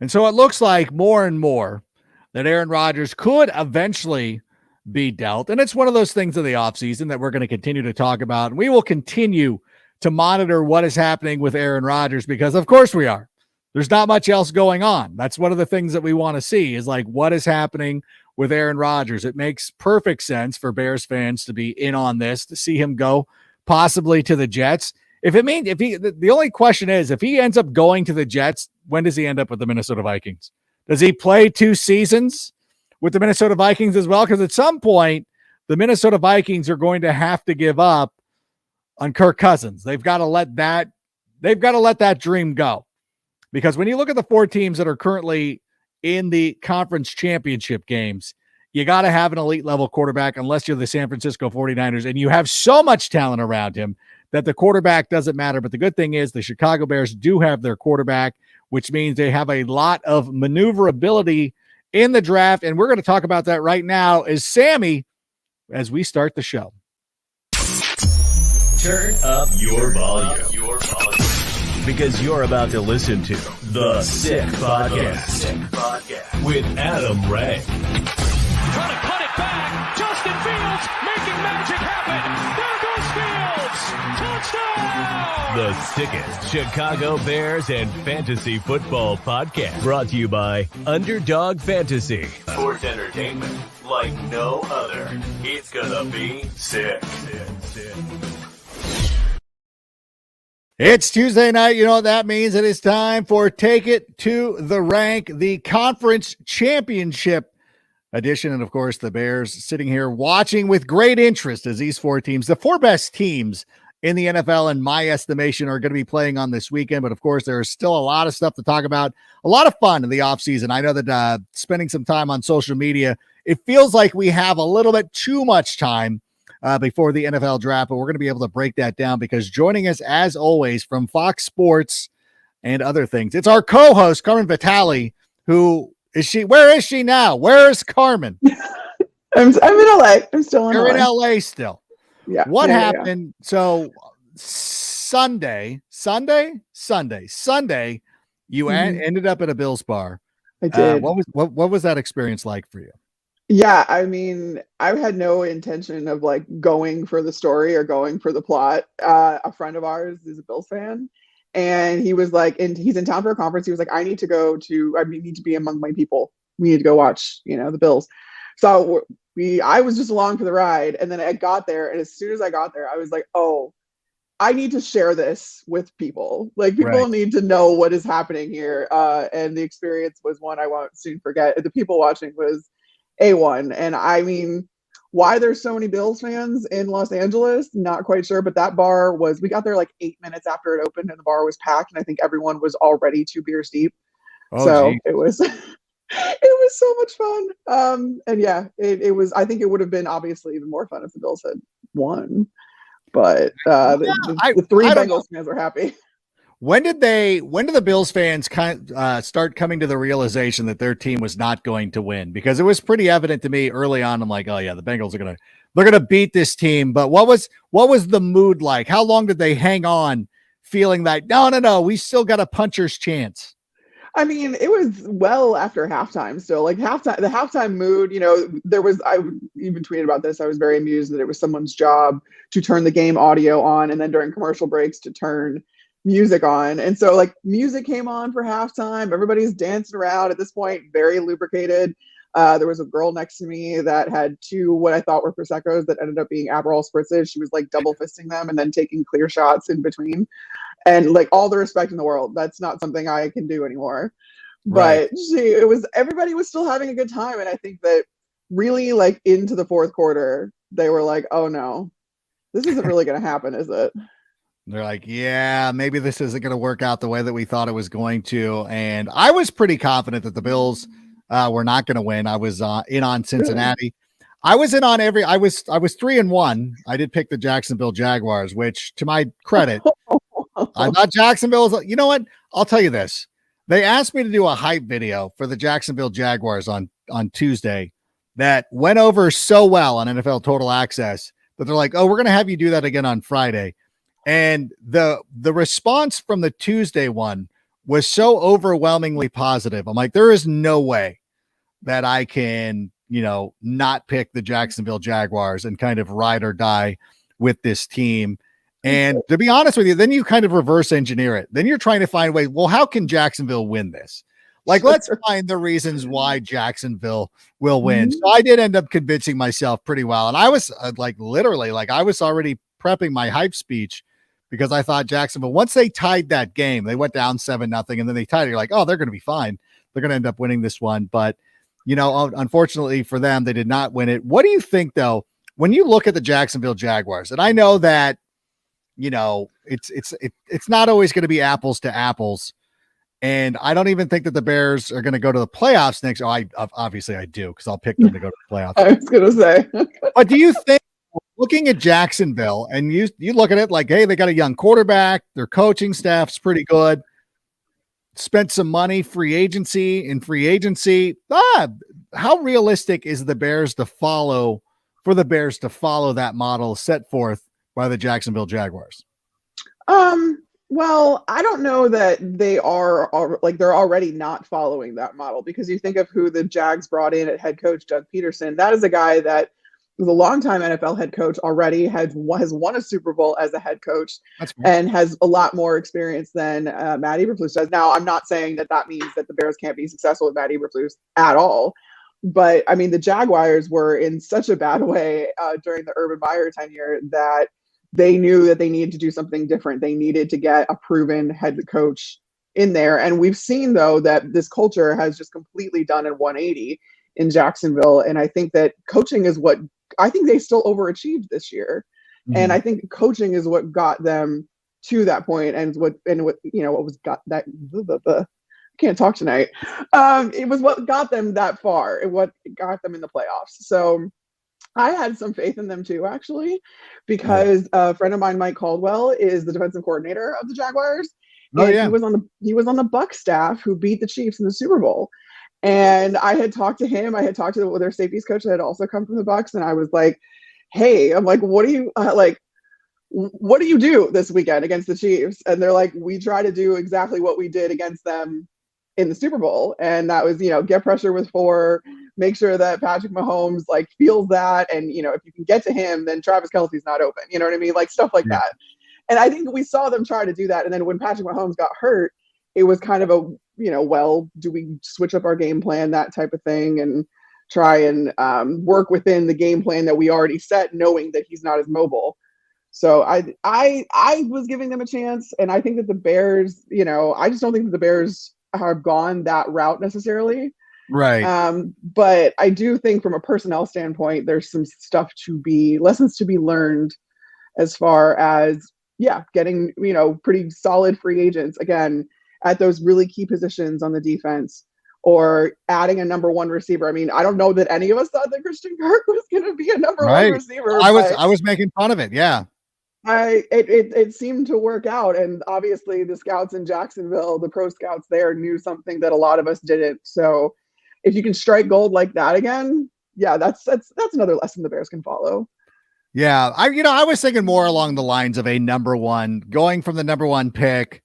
And so it looks like more and more that Aaron Rodgers could eventually be dealt. And it's one of those things of the offseason that we're going to continue to talk about. And we will continue to monitor what is happening with Aaron Rodgers because, of course, we are. There's not much else going on. That's one of the things that we want to see is like what is happening with Aaron Rodgers. It makes perfect sense for Bears fans to be in on this, to see him go possibly to the Jets. The only question is, if he ends up going to the Jets, when does he end up with the Minnesota Vikings? Does he play 2 seasons with the Minnesota Vikings as well? Because at some point, the Minnesota Vikings are going to have to give up on Kirk Cousins. They've got to let that dream go. Because when you look at the 4 teams that are currently in the conference championship games, you got to have an elite level quarterback unless you're the San Francisco 49ers and you have so much talent around him that the quarterback doesn't matter. But the good thing is the Chicago Bears do have their quarterback, which means they have a lot of maneuverability in the draft. And we're going to talk about that right now as Sammy, as we start the show. Turn up your volume. Because you're about to listen to The Sick Podcast with Adam Ray. Trying to cut it back. Justin Fields making magic happen. There goes Fields. Touchdown. The sickest Chicago Bears and fantasy football podcast. Brought to you by Underdog Fantasy. Sports entertainment like no other. It's gonna be sick. It's Tuesday night. You know what that means? It is time for Take It to the Rank, the conference championship edition. And of course, the Bears sitting here watching with great interest as these 4 teams, the 4 best teams in the NFL, in my estimation, are going to be playing on this weekend. But of course, there is still a lot of stuff to talk about, a lot of fun in the offseason. I know that spending some time on social media, it feels like we have a little bit too much time before the NFL draft, but we're going to be able to break that down because joining us, as always, from Fox Sports and other things, it's our co-host, Carmen Vitale, who is she? Where is she now? Where is Carmen? I'm in LA. I'm still in LA. You're in LA still. Yeah. What happened? Yeah. So Sunday, you ended up at a Bills bar. I did. What was that experience like for you? Yeah, I mean, I had no intention of like going for the story or going for the plot. A friend of ours is a Bills fan, and he was like, and he's in town for a conference. He was like, I need to be among my people. We need to go watch, the Bills. So I was just along for the ride, and then I got there, and as soon as I got there, I was like, oh, I need to share this with people. Like, people need to know what is happening here. And the experience was one I won't soon forget. The people watching was A1. And I mean, why there's so many Bills fans in Los Angeles, not quite sure. But that bar we got there like 8 minutes after it opened, and the bar was packed. And I think everyone was already 2 beers deep. It was, it was so much fun. And yeah, it was, I think it would have been obviously even more fun if the Bills had won. But the 3 Bengals fans were happy. When did the Bills fans start coming to the realization that their team was not going to win? Because it was pretty evident to me early on. I'm like, oh yeah, the Bengals they're gonna beat this team. But what was the mood like? How long did they hang on, feeling that no, we still got a puncher's chance? I mean, it was well after halftime still. Like the halftime mood, I even tweeted about this. I was very amused that it was someone's job to turn the game audio on and then during commercial breaks to turn music on. And so like music came on for halftime. Everybody's dancing around at this point, very lubricated. There was a girl next to me that had 2 what I thought were Prosecco's that ended up being Aperol spritzes. She was like double fisting them and then taking clear shots in between. And like all the respect in the world. That's not something I can do anymore. But everybody was still having a good time. And I think that really like into the 4th quarter, they were like, oh no, this isn't really going to happen, is it? They're like, yeah, maybe this isn't going to work out the way that we thought it was going to. And I was pretty confident that the Bills were not going to win. I was in on Cincinnati. I was in on I was 3-1. I did pick the Jacksonville Jaguars, which to my credit, I thought Jacksonville was, you know what? I'll tell you this. They asked me to do a hype video for the Jacksonville Jaguars on Tuesday that went over so well on NFL Total Access that they're like, oh, we're going to have you do that again on Friday. And the response from the Tuesday one was so overwhelmingly positive. I'm like, there is no way that I can, not pick the Jacksonville Jaguars and kind of ride or die with this team. And to be honest with you, then you kind of reverse engineer it. Then you're trying to find ways. Well, how can Jacksonville win this? Like, let's find the reasons why Jacksonville will win. So I did end up convincing myself pretty well. And I was literally, I was already prepping my hype speech because I thought Jacksonville, once they tied that game, they went down 7-0 and then they tied it. You're like, oh, they're going to be fine. They're going to end up winning this one. But, unfortunately for them, they did not win it. What do you think, though, when you look at the Jacksonville Jaguars? And I know that, it's not always going to be apples to apples. And I don't even think that the Bears are going to go to the playoffs next. Obviously I do, because I'll pick them to go to the playoffs. I was going to say. But do you think, looking at Jacksonville, and you look at it like, hey, they got a young quarterback, their coaching staff's pretty good, spent some money, free agency. How realistic is the Bears to follow that model set forth by the Jacksonville Jaguars? Well, I don't know that they are they're already not following that model, because you think of who the Jags brought in at head coach Doug Peterson. That is a guy that was a longtime NFL head coach already, has won a Super Bowl as a head coach, and has a lot more experience than Matt Eberflus does. Now, I'm not saying that means that the Bears can't be successful with Matt Eberflus at all. But I mean, the Jaguars were in such a bad way during the Urban Meyer tenure that they knew that they needed to do something different. They needed to get a proven head coach in there. And we've seen, though, that this culture has just completely done a 180 in Jacksonville. And I think that coaching is I think they still overachieved this year. Mm-hmm. And I think coaching is what got them to that point, and what was got that, I can't talk tonight. It was what got them that far, and what got them in the playoffs. So I had some faith in them too, actually, because a friend of mine, Mike Caldwell, is the defensive coordinator of the Jaguars. And he was on the Bucs staff who beat the Chiefs in the Super Bowl. And I had talked to him. I had talked to their safeties coach that had also come from the Bucs, and I was like, "Hey, I'm like, what do you do this weekend against the Chiefs?" And they're like, "We try to do exactly what we did against them in the Super Bowl, and that was, get pressure with 4, make sure that Patrick Mahomes feels that, and if you can get to him, then Travis Kelce's not open, you know what I mean, stuff like that." And I think we saw them try to do that, and then when Patrick Mahomes got hurt, it was kind of a do we switch up our game plan, that type of thing, and try and work within the game plan that we already set, knowing that he's not as mobile. So I was giving them a chance, and I think that the Bears, I just don't think that the Bears have gone that route necessarily. Right. But I do think from a personnel standpoint, there's some lessons to be learned as far as, getting, pretty solid free agents, again, at those really key positions on the defense, or adding a number 1 receiver. I mean, I don't know that any of us thought that Christian Kirk was going to be a number 1 receiver. I was making fun of it. Yeah. It seemed to work out, and obviously the scouts in Jacksonville, the pro scouts there, knew something that a lot of us didn't. So if you can strike gold like that again, that's another lesson the Bears can follow. Yeah, I was thinking more along the lines of a number 1, going from the number 1 pick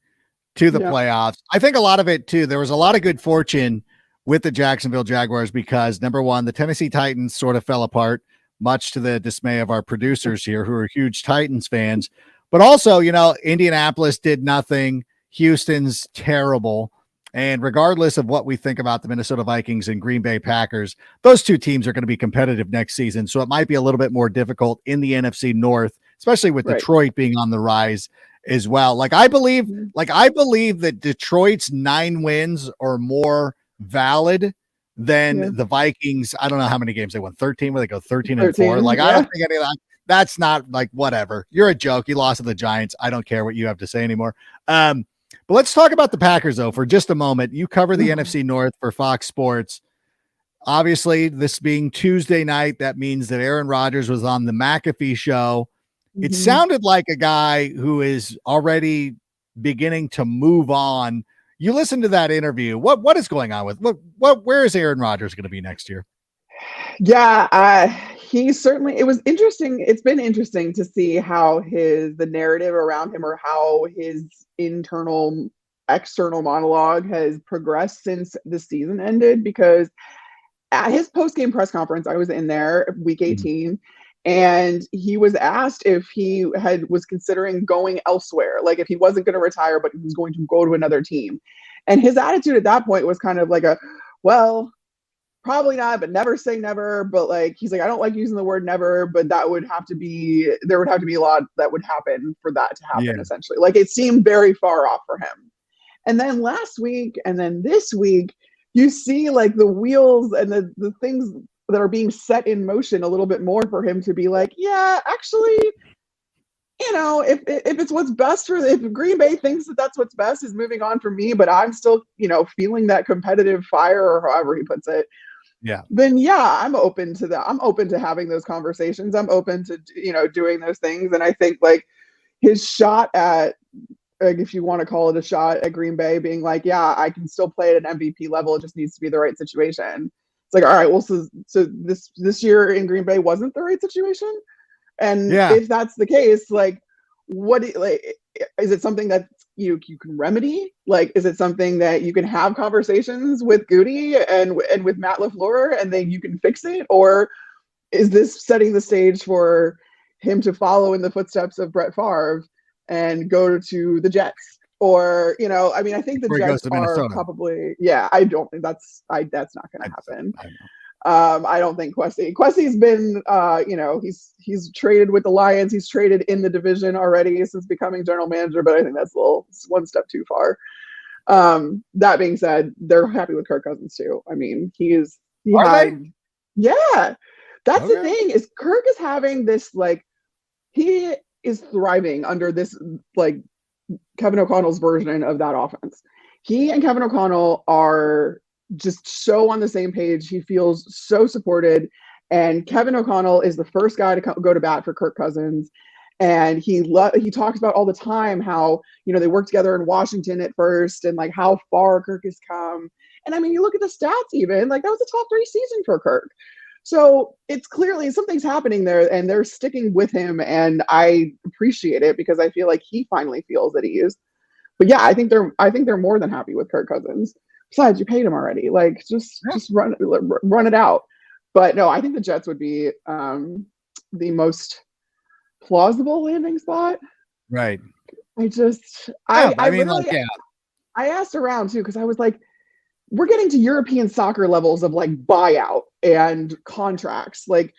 to the playoffs. I think a lot of it too, there was a lot of good fortune with the Jacksonville Jaguars, because number 1, the Tennessee Titans sort of fell apart, much to the dismay of our producers here, who are huge Titans fans. But also, Indianapolis did nothing. Houston's terrible. And regardless of what we think about the Minnesota Vikings and Green Bay Packers, those 2 teams are going to be competitive next season. So it might be a little bit more difficult in the NFC North, especially with Detroit being on the rise as well. I believe that Detroit's 9 wins are more valid than the Vikings. I don't know how many games they won. 13, where they go 13 and 4. I don't think any of that. That's not whatever. You're a joke. You lost to the Giants. I don't care what you have to say anymore. But let's talk about the Packers though for just a moment. You cover the NFC North for Fox Sports. Obviously, this being Tuesday night, that means that Aaron Rodgers was on the McAfee show. It sounded like a guy who is already beginning to move on. You listen to that interview. What is going on with where is Aaron Rodgers going to be next year? Yeah, he certainly. It was interesting. It's been interesting to see how the narrative around him, or how his internal external monologue has progressed since the season ended, because at his post-game press conference, I was in there week 18, and he was asked if he was considering going elsewhere, like if he wasn't going to retire, but he was going to go to another team. And his attitude at that point was kind of like well, probably not, but never say never. But like, he's like, I don't like using the word never, but there would have to be a lot that would happen for that to happen, essentially. Like, it seemed very far off for him. And then last week, and then this week, you see like the wheels and the things that are being set in motion a little bit more for him to be like, yeah, actually, if it's what's best if Green Bay thinks that that's what's best, is moving on for me, but I'm still, feeling that competitive fire, or however he puts it. Yeah. Then yeah, I'm open to that. I'm open to having those conversations. I'm open to, doing those things. And I think like his shot at, like, if you want to call it a shot at Green Bay, being like, yeah, I can still play at an MVP level. It just needs to be the right situation. It's like, all right, well, so this year in Green Bay wasn't the right situation. And if that's the case, like, is it something that you can remedy? Like, is it something that you can have conversations with Goody and with Matt LaFleur, and then you can fix it? Or is this setting the stage for him to follow in the footsteps of Brett Favre and go to the Jets? Or, I think the Jets are probably, I don't think that's not going to happen. I don't think Quessie's been, he's traded with the Lions. He's traded in the division already since becoming general manager, but I think that's one step too far. That being said, they're happy with Kirk Cousins too. I mean, that's the thing, is Kirk is having this, like, he is thriving under this, like, Kevin O'Connell's version of that offense. He and Kevin O'Connell are just so on the same page. He feels so supported, and Kevin O'Connell is the first guy to go to bat for Kirk Cousins. And he talks about all the time how, they worked together in Washington at first, and like how far Kirk has come. And I mean, you look at the stats, even like that was a top 3 season for Kirk. So it's clearly something's happening there, and they're sticking with him. And I appreciate it, because I feel like he finally feels that he is. But yeah, I think they're more than happy with Kirk Cousins. Besides, you paid him already. Like, just run it out. But no, I think the Jets would be the most plausible landing spot. Right. I asked around too, because I was like, we're getting to European soccer levels of like buyout and contracts. Like,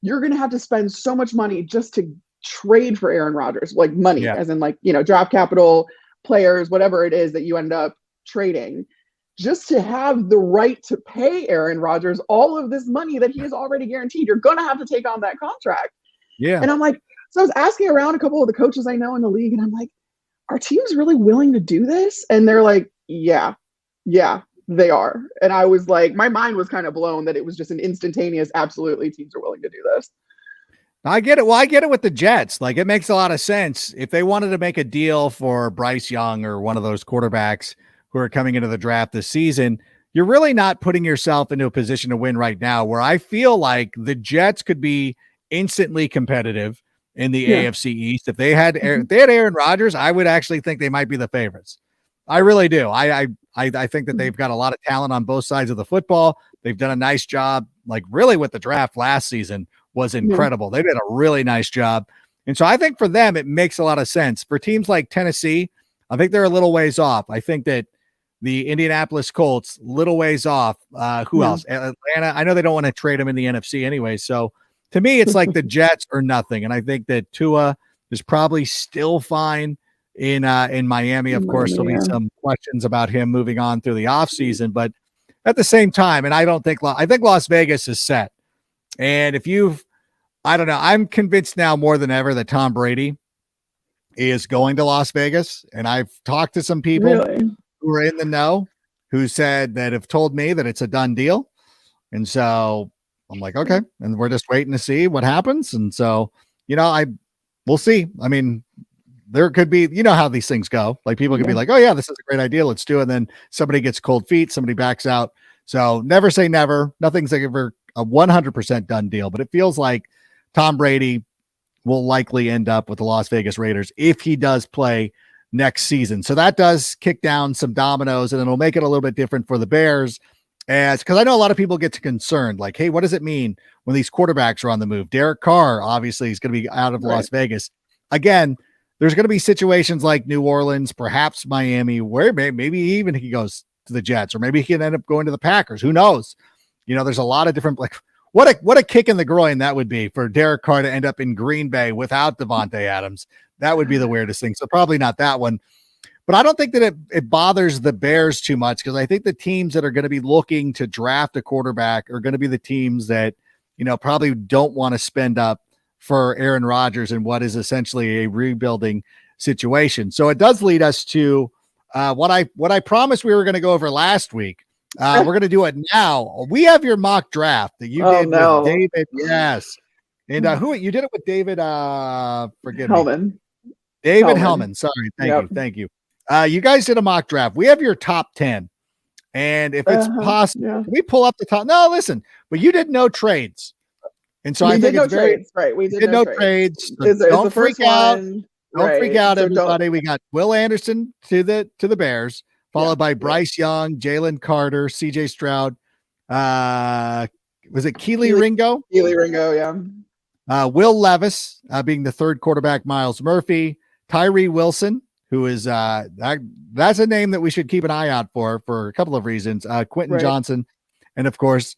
you're going to have to spend so much money just to trade for Aaron Rodgers, like money, as in like, draft capital, players, whatever it is that you end up trading, just to have the right to pay Aaron Rodgers all of this money that he is already guaranteed. You're going to have to take on that contract. Yeah. And I'm like, so I was asking around a couple of the coaches I know in the league, and I'm like, are teams really willing to do this? And they're like, yeah, they are. And I was like, my mind was kind of blown that it was just an instantaneous, absolutely, teams are willing to do this. I get it. Well, I get it with the Jets. Like, it makes a lot of sense. If they wanted to make a deal for Bryce Young or one of those quarterbacks who are coming into the draft this season, you're really not putting yourself into a position to win right now, where I feel like the Jets could be instantly competitive in the AFC East. If they had Aaron Rodgers, I would actually think they might be the favorites. I really do. I think that they've got a lot of talent on both sides of the football. They've done a nice job, like really with the draft last season was incredible. They did a really nice job. And so I think for them, it makes a lot of sense. For teams like Tennessee, I think they're a little ways off. I think that the Indianapolis Colts, little ways off. Who else? Atlanta. I know they don't want to trade them in the NFC anyway. So to me, it's like the Jets or nothing. And I think that Tua is probably still fine in Miami. Of course, there'll be some questions about him moving on through the offseason, but at the same time, and I think Las Vegas is set. And I don't know, I'm convinced now more than ever that Tom Brady is going to Las Vegas. And I've talked to some people who are in the know who said that have told me that it's a done deal. And so I'm like, okay. And we're just waiting to see what happens. And so, we'll see. I mean, there could be, how these things go. Like, people could be like, oh yeah, this is a great idea, let's do it. And then somebody gets cold feet, somebody backs out. So never say never. Nothing's ever a 100% done deal, but it feels like Tom Brady will likely end up with the Las Vegas Raiders if he does play next season. So that does kick down some dominoes, and it'll make it a little bit different for the Bears. As because I know a lot of people get concerned, like, hey, what does it mean when these quarterbacks are on the move? Derek Carr obviously is going to be out of Las Vegas. Again, there's going to be situations like New Orleans, perhaps Miami, where maybe even he goes to the Jets, or maybe he can end up going to the Packers. Who knows? There's a lot of different, like, what a kick in the groin that would be for Derek Carr to end up in Green Bay without Devontae Adams. That would be the weirdest thing. So probably not that one. But I don't think that it bothers the Bears too much, because I think the teams that are going to be looking to draft a quarterback are going to be the teams that, probably don't want to spend up for Aaron Rodgers in what is essentially a rebuilding situation. So it does lead us to what I promised we were going to go over last week. We're going to do it now. We have your mock draft that you did with David. Yes. And who you did it with David, forgive Hellman. me. David Hellman. Sorry. Thank you. You guys did a mock draft. We have your top 10. And if it's possible, can we pull up the top? No, listen, but you did no trades. And so I think it's trades, right? We did no trades. So don't freak out. Don't freak out, everybody. We got Will Anderson to the Bears, followed by Bryce Young, Jalen Carter, CJ Stroud. Was it Keely Ringo? Keely Ringo, yeah. Will Levis being the third quarterback, Miles Murphy, Tyree Wilson, who is that's a name that we should keep an eye out for a couple of reasons. Quentin Johnson, and of course,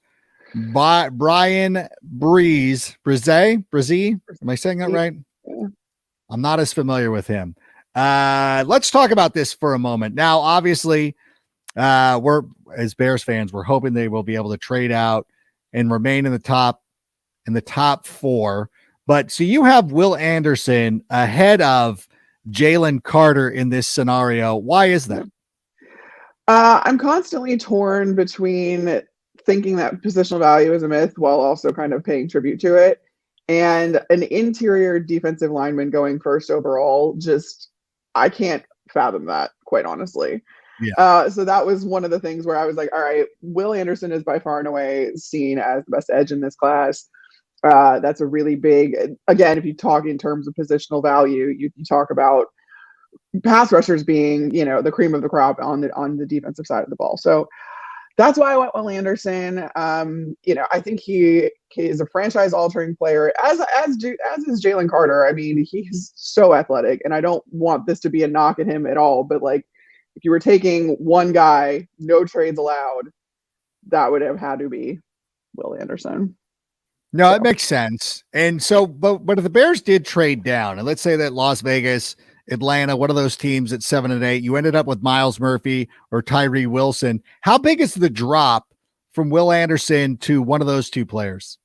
Brian Breeze. Am I saying that right? Yeah. I'm not as familiar with him. Let's talk about this for a moment. Now, obviously, we're, as Bears fans, we're hoping they will be able to trade out and remain in the top 4. But so you have Will Anderson ahead of Jalen Carter in this scenario. Why is that? I'm constantly torn between thinking that positional value is a myth while also kind of paying tribute to it. And an interior defensive lineman going first overall, I can't fathom that, quite honestly. Yeah. So that was one of the things where I was like, all right, Will Anderson is by far and away seen as the best edge in this class. That's a really big, again, if you talk in terms of positional value, you talk about pass rushers being, the cream of the crop on the defensive side of the ball. So that's why I went Will Anderson. I think he is a franchise-altering player, as is Jalen Carter. I mean, he's so athletic, and I don't want this to be a knock at him at all. But like, if you were taking one guy, no trades allowed, that would have had to be Will Anderson. No, it makes sense. And so, but if the Bears did trade down, and let's say that Las Vegas, Atlanta, one of those teams at 7 and 8, you ended up with Miles Murphy or Tyree Wilson. How big is the drop from Will Anderson to one of those two players?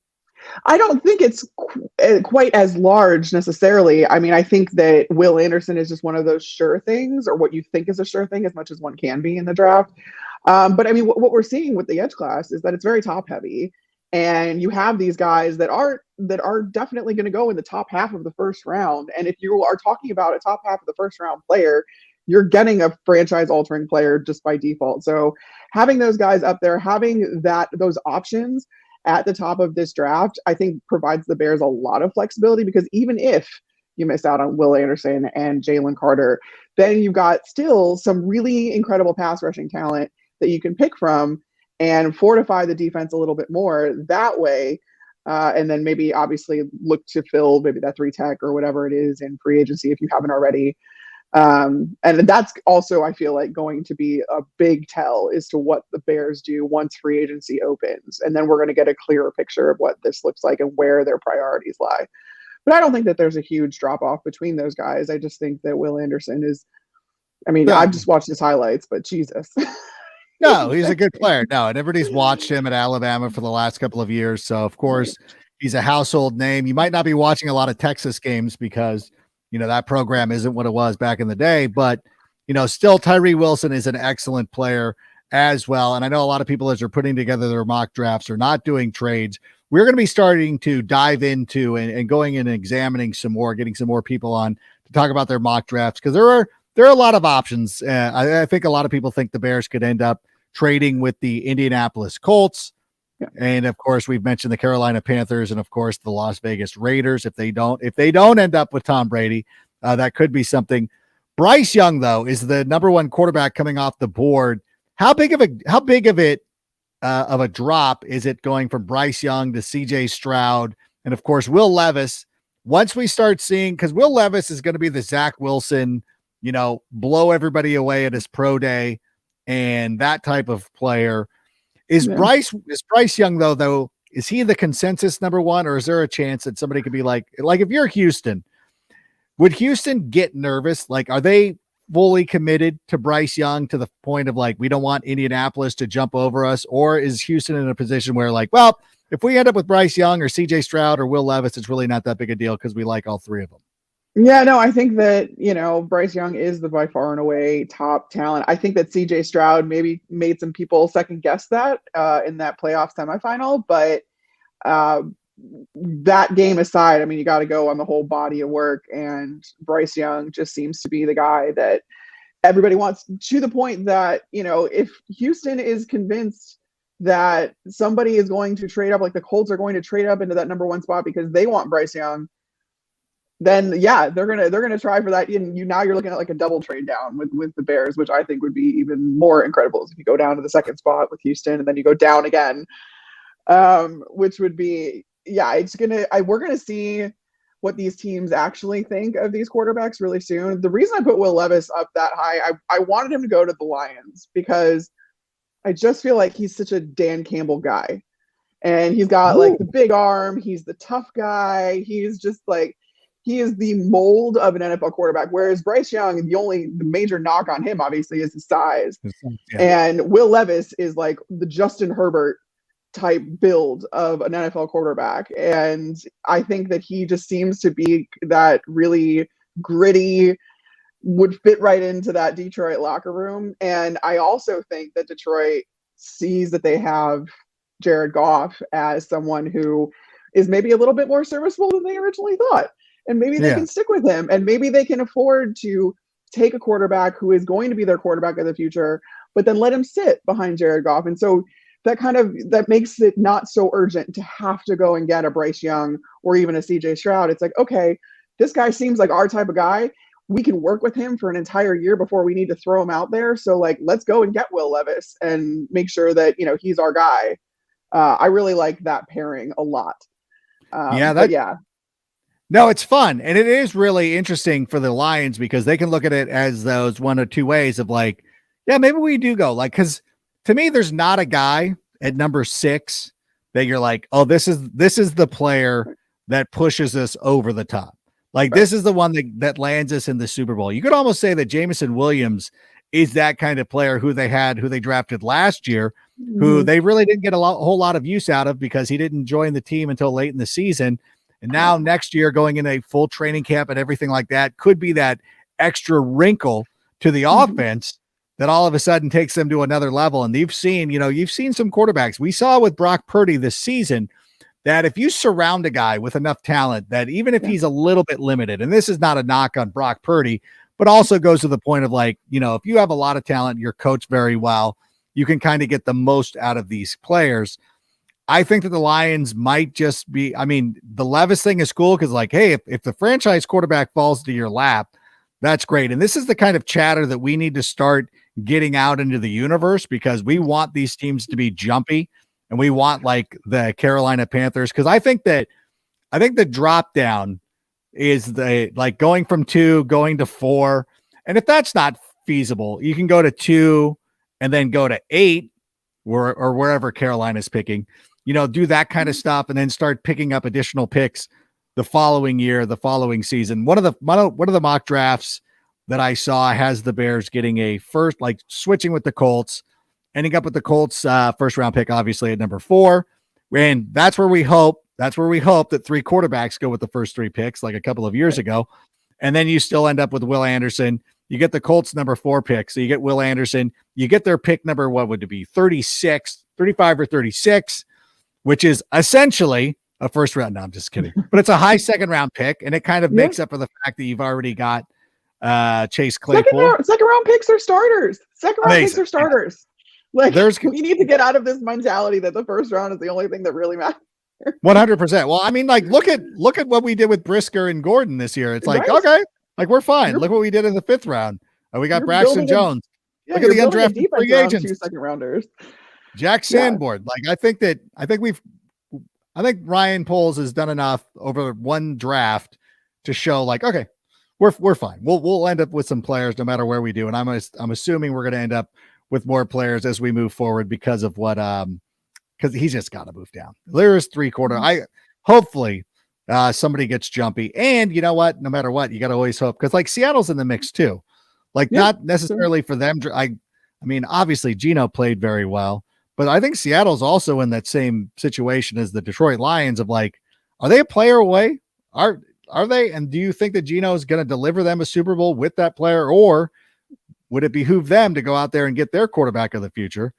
I don't think it's quite as large necessarily. I mean, I think that Will Anderson is just one of those sure things, or what you think is a sure thing, as much as one can be in the draft. But I mean, what we're seeing with the edge class is that it's very top heavy. And you have these guys that are definitely going to go in the top half of the first round. And if you are talking about a top half of the first round player, you're getting a franchise altering player just by default. So having those guys up there, having those options at the top of this draft, I think provides the Bears a lot of flexibility, because even if you miss out on Will Anderson and Jalen Carter, then you've got still some really incredible pass rushing talent that you can pick from and fortify the defense a little bit more that way. And then maybe obviously look to fill maybe that 3 tech or whatever it is in free agency if you haven't already. And that's also, I feel like, going to be a big tell as to what the Bears do once free agency opens. And then we're going to get a clearer picture of what this looks like and where their priorities lie. But I don't think that there's a huge drop off between those guys. I just think that Will Anderson is, I mean, I've just watched his highlights, but Jesus. No, he's a good player. No, and everybody's watched him at Alabama for the last couple of years. So, of course, he's a household name. You might not be watching a lot of Texas games because, that program isn't what it was back in the day. But, still Tyree Wilson is an excellent player as well. And I know a lot of people, as they're putting together their mock drafts, are not doing trades. We're going to be starting to dive into and going in and examining some more, getting some more people on to talk about their mock drafts, because there are a lot of options. I think a lot of people think the Bears could end up trading with the Indianapolis Colts. Yeah. And of course, we've mentioned the Carolina Panthers and of course the Las Vegas Raiders. If they don't end up with Tom Brady, that could be something. Bryce Young, though, is the number one quarterback coming off the board. How big of a drop is it going from Bryce Young to CJ Stroud and of course Will Levis? Once we start seeing, because Will Levis is going to be the Zach Wilson, blow everybody away at his pro day and that type of player. Is Bryce Young though, is he the consensus number one, or is there a chance that somebody could be like if you're Houston, would Houston get nervous? Like, are they fully committed to Bryce Young to the point of like, we don't want Indianapolis to jump over us? Or is Houston in a position where like, well, if we end up with Bryce Young or CJ Stroud or Will Levis, it's really not that big a deal because we like all three of them? Yeah, no, I think that, Bryce Young is the by far and away top talent. I think that CJ Stroud maybe made some people second guess that in that playoff semifinal, but that game aside, I mean, you got to go on the whole body of work, and Bryce Young just seems to be the guy that everybody wants, to the point that, if Houston is convinced that somebody is going to trade up, like the Colts are going to trade up into that number one spot because they want Bryce Young, then yeah, they're gonna try for that. And now you're looking at like a double trade down with the Bears, which I think would be even more incredible if you go down to the second spot with Houston and then you go down again, which would be, yeah, we're gonna see what these teams actually think of these quarterbacks really soon. The reason I put Will Levis up that high, I wanted him to go to the Lions because I just feel like he's such a Dan Campbell guy, and he's got like the big arm. He's the tough guy. He's just like, he is the mold of an NFL quarterback. Whereas Bryce Young, the major knock on him obviously is his size, and Will Levis is like the Justin Herbert type build of an NFL quarterback. And I think that he just seems to be that really gritty, would fit right into that Detroit locker room. And I also think that Detroit sees that they have Jared Goff as someone who is maybe a little bit more serviceable than they originally thought. And maybe they can stick with him, and maybe they can afford to take a quarterback who is going to be their quarterback of the future, but then let him sit behind Jared Goff. And so that makes it not so urgent to have to go and get a Bryce Young or even a CJ Stroud. It's like, okay, this guy seems like our type of guy. We can work with him for an entire year before we need to throw him out there. So like, let's go and get Will Levis and make sure that, he's our guy. I really like that pairing a lot. No, it's fun. And it is really interesting for the Lions because they can look at it as those one or two ways of like, yeah, maybe we do go like, cause to me, there's not a guy at number 6 that you're like, oh, this is the player that pushes us over the top. Like this is the one that lands us in the Super Bowl. You could almost say that Jameson Williams is that kind of player who they drafted last year, who they really didn't get a whole lot of use out of because he didn't join the team until late in the season. And now next year going in a full training camp and everything like that could be that extra wrinkle to the offense that all of a sudden takes them to another level. And you've seen some quarterbacks. We saw with Brock Purdy this season that if you surround a guy with enough talent that even if he's a little bit limited, and this is not a knock on Brock Purdy, but also goes to the point of like, if you have a lot of talent, you're coached very well, you can kind of get the most out of these players. I think that the Lions might just be, the Levis thing is cool because like, hey, if the franchise quarterback falls to your lap, that's great. And this is the kind of chatter that we need to start getting out into the universe because we want these teams to be jumpy and we want like the Carolina Panthers. Cause I think the drop down is the like going from 2, going to 4. And if that's not feasible, you can go to 2 and then go to 8 or wherever Carolina's picking, do that kind of stuff and then start picking up additional picks the following year, the following season. One of the mock drafts that I saw has the Bears getting a first, like switching with the Colts, ending up with the Colts first round pick, obviously at number 4. And that's where we hope that 3 quarterbacks go with the first 3 picks, like a couple of years ago. And then you still end up with Will Anderson. You get the Colts number 4 pick. So you get Will Anderson, you get their pick number, what would it be? 35 or 36, which is essentially a first round. No, I'm just kidding. But it's a high second round pick. And it kind of makes up for the fact that you've already got Chase Claypool. Second round picks are starters. Picks are starters. Like we need to get out of this mentality that the first round is the only thing that really matters. 100%. Well, look at what we did with Brisker and Gordon this year. It's like, okay, Like, we're fine. Look what we did in the 5th round. We got Braxton Jones. Look at the undrafted free agents. 2 second rounders. Jack Sanborn. Like, I think Ryan Poles has done enough over one draft to show, like, okay, we're fine. We'll end up with some players no matter where we do. And I'm assuming we're going to end up with more players as we move forward because of what because he's just got to move down. There's 3/4. Hopefully somebody gets jumpy. And you know what? No matter what, you got to always hope, because like Seattle's in the mix too. Like, not necessarily for them. I mean, obviously Geno played very well, but I think Seattle's also in that same situation as the Detroit Lions of like, are they a player away? Are they? And do you think that Geno is going to deliver them a Super Bowl with that player, or would it behoove them to go out there and get their quarterback of the future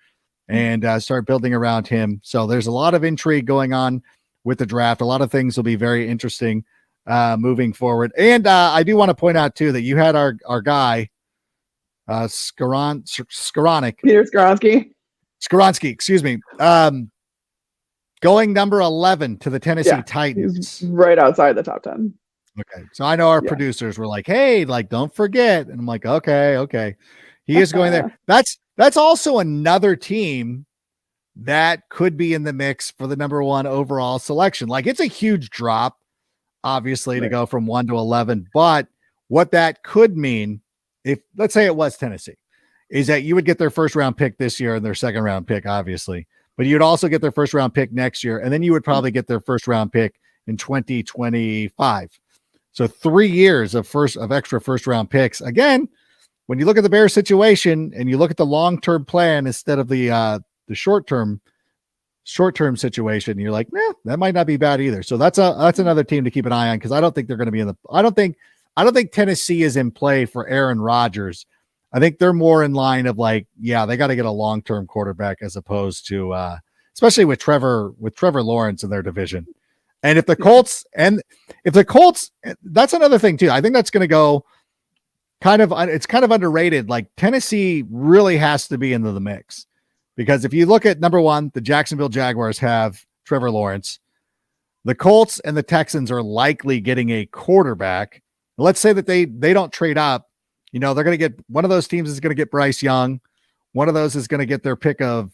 and start building around him? So there's a lot of intrigue going on with the draft. A lot of things will be very interesting moving forward. And I do want to point out too that you had our guy, Skoranek. Peter Skoronski, excuse me. Going number 11 to the Tennessee Titans. Right outside the top 10. Okay. So I know our producers were like, hey, like, don't forget. And I'm like, okay. He is going there. That's also another team that could be in the mix for the number 1 overall selection. Like, it's a huge drop, obviously, to go from 1 to 11. But what that could mean, if let's say it was Tennessee, is that you would get their first round pick this year and their second round pick, obviously, but you'd also get their first round pick next year. And then you would probably get their first round pick in 2025. So 3 years of extra first round picks. Again, when you look at the Bears situation and you look at the long-term plan instead of the short-term situation, you're like, that might not be bad either. So that's another team to keep an eye on, because I don't think they're going to be I don't think Tennessee is in play for Aaron Rodgers. I think they're more in line of like, they got to get a long-term quarterback as opposed to, especially with Trevor Lawrence in their division. And if the Colts, that's another thing too. I think that's going to go it's kind of underrated. Like, Tennessee really has to be into the mix, because if you look at number 1, the Jacksonville Jaguars have Trevor Lawrence. The Colts and the Texans are likely getting a quarterback. Let's say that they don't trade up. You know, they're going to get one of those teams is going to get Bryce Young. One of those is going to get their pick of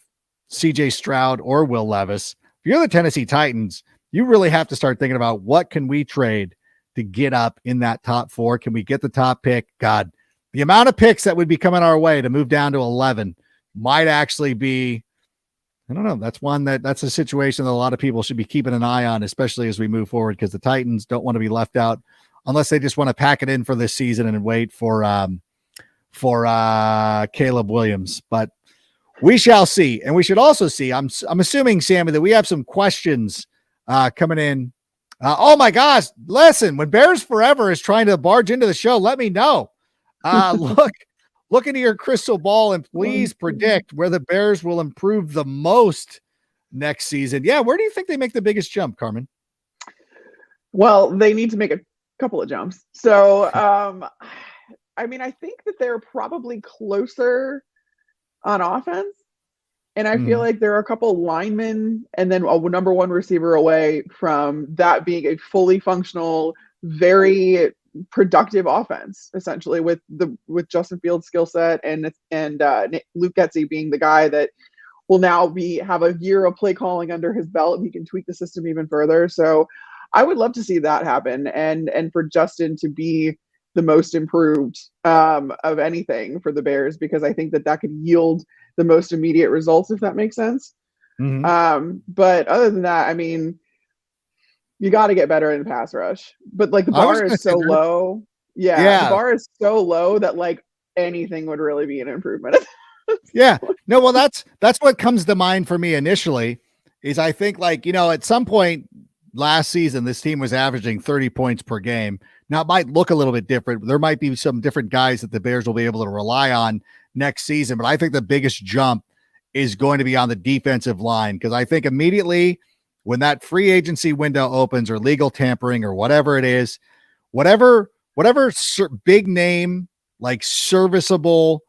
CJ Stroud or Will Levis. If you're the Tennessee Titans, you really have to start thinking about, what can we trade to get up in that top 4? Can we get the top pick? God, the amount of picks that would be coming our way to move down to 11 might actually be, I don't know. That's a situation that a lot of people should be keeping an eye on, especially as we move forward, because the Titans don't want to be left out unless they just want to pack it in for this season and wait for Caleb Williams. But we shall see. And we should also see, I'm assuming, Sammy, that we have some questions coming in. Oh my gosh. Listen, when Bears Forever is trying to barge into the show, let me know. Look into your crystal ball and please predict where the Bears will improve the most next season. Yeah. Where do you think they make the biggest jump, Carmen? Well, they need to make a couple of jumps. So, I mean, I think that they're probably closer on offense. And I feel like there are a couple linemen and then a number 1 receiver away from that being a fully functional, very productive offense, essentially, with Justin Fields' skill set and Luke Getsy being the guy that will now have a year of play calling under his belt, and he can tweak the system even further. So I would love to see that happen, and for Justin to be the most improved of anything for the Bears, because I think that could yield the most immediate results, if that makes sense. But other than that, I mean, you got to get better in the pass rush. But like, the bar is so low. The bar is so low that like anything would really be an improvement. No, well, that's what comes to mind for me initially. Is I think, like, you know, at some point last season, this team was averaging 30 points per game. Now it might look a little bit different. There might be some different guys that the Bears will be able to rely on next season, but I think the biggest jump is going to be on the defensive line, because I think immediately when that free agency window opens, or legal tampering or whatever it is, whatever big name, like serviceable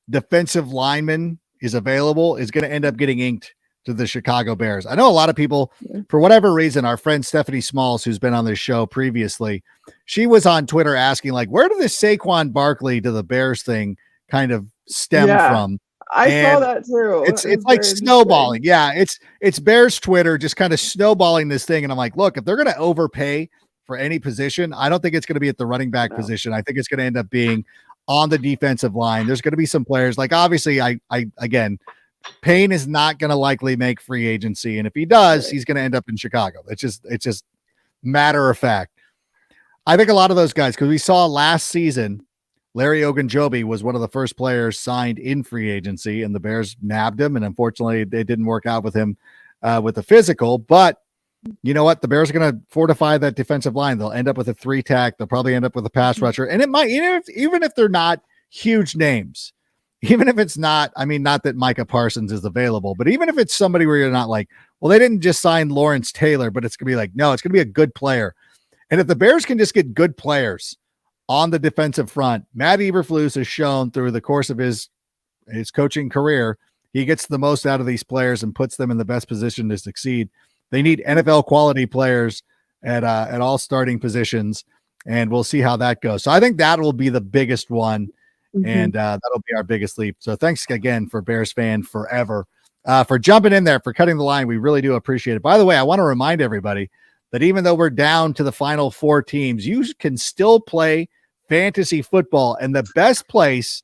defensive lineman is available, is going to end up getting inked to the Chicago Bears. I know a lot of people, for whatever reason, our friend Stephanie Smalls, who's been on this show previously, she was on Twitter asking, like, where did this Saquon Barkley to the Bears thing kind of stem from? I saw that too. It's like snowballing. Yeah, it's Bears Twitter just kind of snowballing this thing. And I'm like, look, if they're going to overpay for any position, I don't think it's going to be at the running back position. I think it's going to end up being on the defensive line. There's going to be some players, like, obviously, again, Payne is not going to likely make free agency, and if he does, he's going to end up in Chicago. It's just matter of fact. I think a lot of those guys, because we saw last season, Larry Ogunjobi was one of the first players signed in free agency, and the Bears nabbed him, and unfortunately, it didn't work out with him with the physical. But you know what? The Bears are going to fortify that defensive line. They'll end up with a 3-tech. They'll probably end up with a pass rusher, and it might, even if they're not huge names, even if it's not, I mean, not that Micah Parsons is available, but even if it's somebody where you're not like, well, they didn't just sign Lawrence Taylor, but it's going to be like, no, it's going to be a good player. And if the Bears can just get good players on the defensive front, Matt Eberflus has shown through the course of his coaching career, he gets the most out of these players and puts them in the best position to succeed. They need NFL quality players at all starting positions, and we'll see how that goes. So I think that will be the biggest one, and that'll be our biggest leap. So thanks again for Bears fan forever for jumping in there, for cutting the line. We really do appreciate it. By the way, I want to remind everybody that even though we're down to the final 4 teams, you can still play fantasy football, and the best place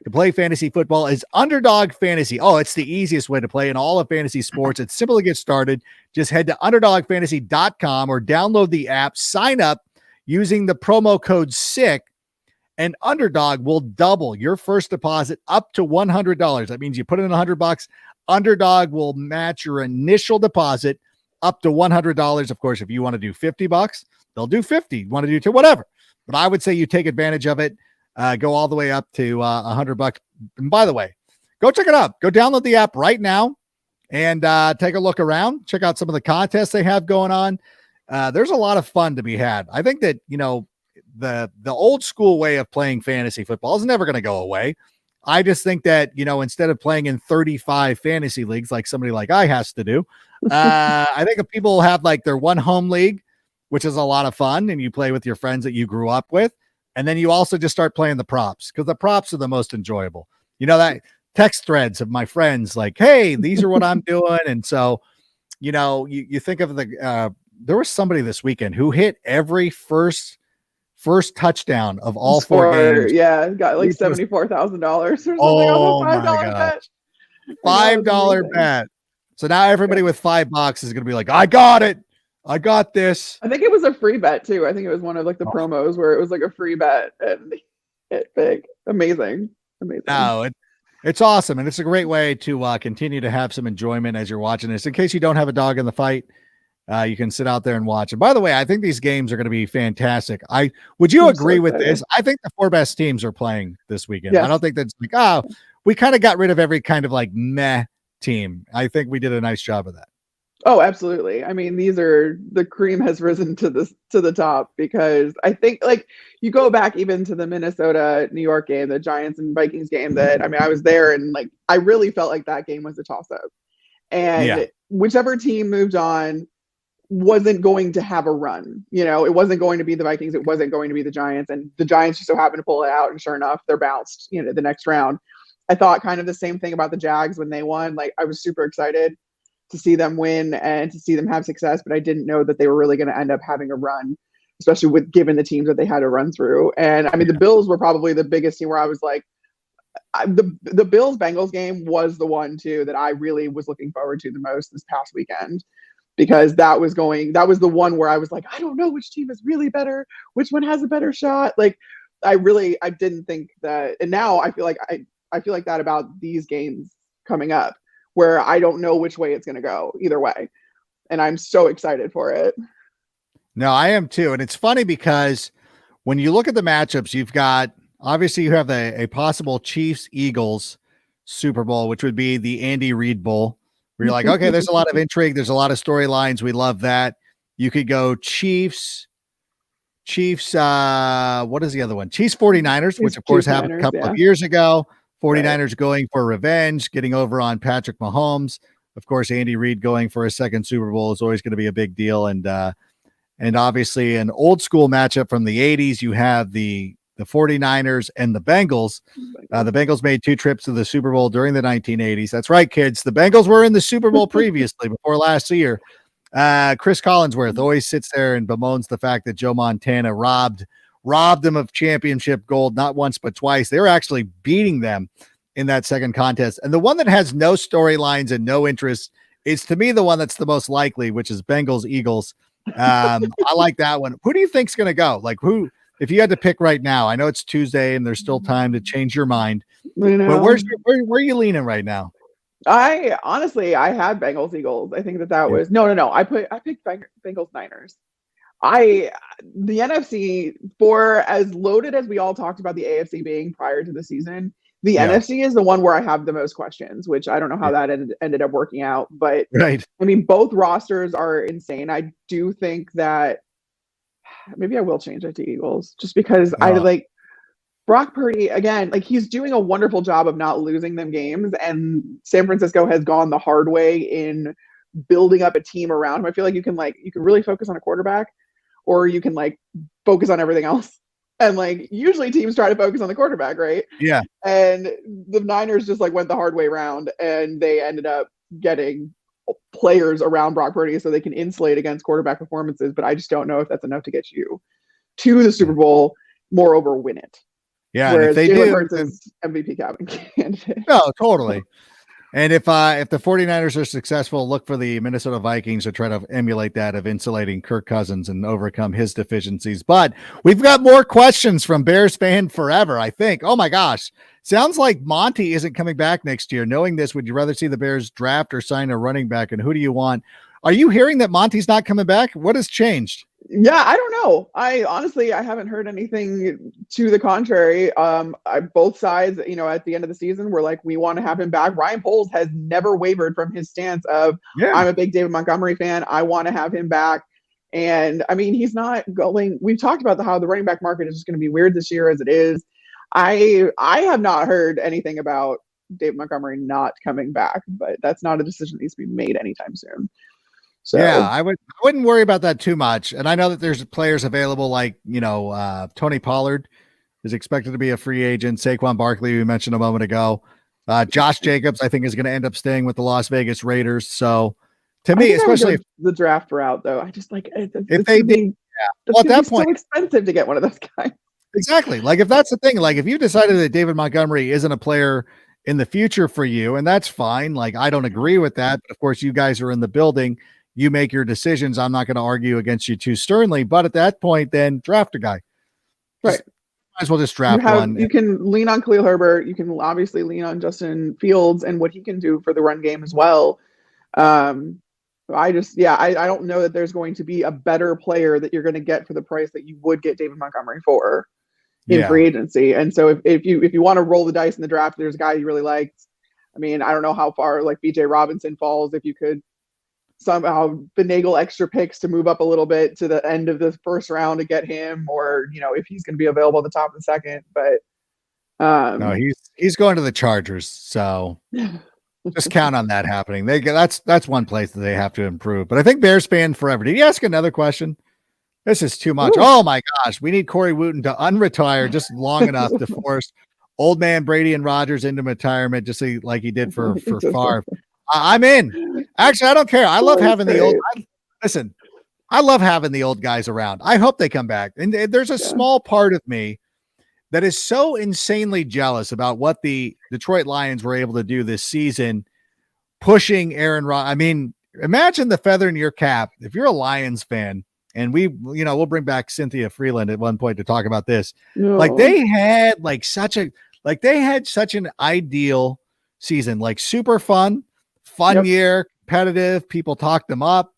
to play fantasy football is Underdog Fantasy. Oh, it's the easiest way to play in all of fantasy sports. It's simple to get started. Just head to underdogfantasy.com or download the app, sign up using the promo code SICK, and Underdog will double your first deposit up to $100. That means you put in $100. Underdog will match your initial deposit up to $100. Of course, if you want to do $50, they'll do 50. You want to do to whatever. But I would say you take advantage of it. Go all the way up to $100. And by the way, go check it out. Go download the app right now and take a look around. Check out some of the contests they have going on. There's a lot of fun to be had. I think that, the old school way of playing fantasy football is never going to go away. I just think that, instead of playing in 35 fantasy leagues like somebody like I has to do, I think if people have like their one home league, which is a lot of fun, and you play with your friends that you grew up with, and then you also just start playing the props, because the props are the most enjoyable. That text threads of my friends like, hey, these are what I'm doing. And so, you think of there was somebody this weekend who hit every first touchdown of all 4 games. Yeah, got like $74,000 or something on a $5 bet. $5 bet. So now everybody with $5 is going to be like, I got it. I got this. I think it was a free bet too. I think it was one of like the promos where it was like a free bet and it big. Amazing. No, it's awesome. And it's a great way to continue to have some enjoyment as you're watching this. In case you don't have a dog in the fight, you can sit out there and watch. And by the way, I think these games are going to be fantastic. Would you agree with this? I think the 4 best teams are playing this weekend. Yes. I don't think that's like, we kind of got rid of every kind of like meh team. I think we did a nice job of that. Oh, absolutely. I mean, the cream has risen to the top, because I think like you go back even to the Minnesota New York game, the Giants and Vikings game, that I was there, and like I really felt like that game was a toss up, and whichever team moved on wasn't going to have a run. It wasn't going to be the Vikings, it wasn't going to be the Giants, and the Giants just so happened to pull it out, and sure enough, they're bounced the next round. I thought kind of the same thing about the Jags when they won. Like, I was super excited to see them win and to see them have success, but I didn't know that they were really going to end up having a run, especially with given the teams that they had to run through. And the Bills were probably the biggest team where I was like, the Bills Bengals game was the one too that I really was looking forward to the most this past weekend, because that was the one where I was like, I don't know which team is really better, which one has a better shot. Like, I didn't think that, and now I feel like I feel like that about these games coming up, where I don't know which way it's going to go either way. And I'm so excited for it. No, I am too. And it's funny because when you look at the matchups, you have a possible Chiefs-Eagles Super Bowl, which would be the Andy Reid Bowl, where you're like, okay, there's a lot of intrigue. There's a lot of storylines. We love that. You could go Chiefs, what is the other one? Chiefs 49ers, which of course happened a couple of years ago. 49ers going for revenge, getting over on Patrick Mahomes. Of course, Andy Reid going for a second Super Bowl is always going to be a big deal. And obviously an old school matchup from the 80s, you have the 49ers and the Bengals. The Bengals made 2 trips to the Super Bowl during the 1980s. That's right, kids. The Bengals were in the Super Bowl previously before last year. Chris Collinsworth always sits there and bemoans the fact that Joe Montana robbed them of championship gold, not once, but twice. They were actually beating them in that second contest. And the one that has no storylines and no interest is, to me, the one that's the most likely, which is Bengals Eagles. I like that one. Who do you think's going to go? Like, who, if you had to pick right now? I know it's Tuesday and there's still time to change your mind, but where are you leaning right now? I honestly, I had Bengals Eagles. I think that was no. I picked Bengals Niners. The NFC, for as loaded as we all talked about the AFC being prior to the season, the NFC is the one where I have the most questions, which I don't know how that ended up working out. But right. I mean, both rosters are insane. I do think that maybe I will change it to Eagles just because I like Brock Purdy again. Like, he's doing a wonderful job of not losing them games, and San Francisco has gone the hard way in building up a team around him. I feel like you can really focus on a quarterback, or you can focus on everything else. And usually teams try to focus on the quarterback, right? Yeah. And the Niners just went the hard way around, and they ended up getting players around Brock Purdy so they can insulate against quarterback performances. But I just don't know if that's enough to get you to the Super Bowl. Moreover, win it. Yeah. Whereas if they Jalen do, Hurts is MVP candidate. No, totally. And if the 49ers are successful, look for the Minnesota Vikings to try to emulate that of insulating Kirk Cousins and overcome his deficiencies. But we've got more questions from Bears fan forever, I think. Oh my gosh. Sounds like Monty isn't coming back next year. Knowing this, would you rather see the Bears draft or sign a running back? And who do you want? Are you hearing that Monty's not coming back? What has changed? Yeah, I don't know. I honestly haven't heard anything to the contrary. Both sides, at the end of the season, were like, we want to have him back. Ryan Poles has never wavered from his stance of, I'm a big David Montgomery fan. I want to have him back. And I mean, he's not going. We've talked about how the running back market is just going to be weird this year as it is. I have not heard anything about David Montgomery not coming back, but that's not a decision that needs to be made anytime soon. So yeah, I wouldn't worry about that too much. And I know that there's players available like, Tony Pollard is expected to be a free agent. Saquon Barkley, we mentioned a moment ago. Josh Jacobs, I think, is going to end up staying with the Las Vegas Raiders. So to me, especially if the draft route, though, I just if they did, well, at that point, so expensive to get one of those guys. Exactly. If that's the thing, if you decided that David Montgomery isn't a player in the future for you, and that's fine. I don't agree with that. But of course, you guys are in the building. You make your decisions. I'm not going to argue against you too sternly, but at that point, then draft a guy. Right. Might as well just draft one. You can lean on Khalil Herbert. You can obviously lean on Justin Fields and what he can do for the run game as well. I don't know that there's going to be a better player that you're going to get for the price that you would get David Montgomery for in free agency. And so if you want to roll the dice in the draft, there's a guy you really liked. I mean, I don't know how far BJ Robinson falls. If you could somehow finagle extra picks to move up a little bit to the end of the first round to get him, or if he's going to be available at the top of the second. But no, he's going to the Chargers, so just count on that happening. That's one place that they have to improve. But I think Bears fan forever. Did you ask another question? This is too much. Ooh. Oh my gosh, we need Corey Wooten to unretire just long enough to force old man Brady and Rodgers into retirement, just like he did for Favre. I'm in. Actually, I don't care. I love having the old. I love having the old guys around. I hope they come back. And there's a small part of me that is so insanely jealous about what the Detroit Lions were able to do this season, pushing Aaron Rodgers. I mean, imagine the feather in your cap if you're a Lions fan. And we'll bring back Cynthia Freeland at one point to talk about this. No. They had such an ideal season, super fun year, competitive. People talked them up.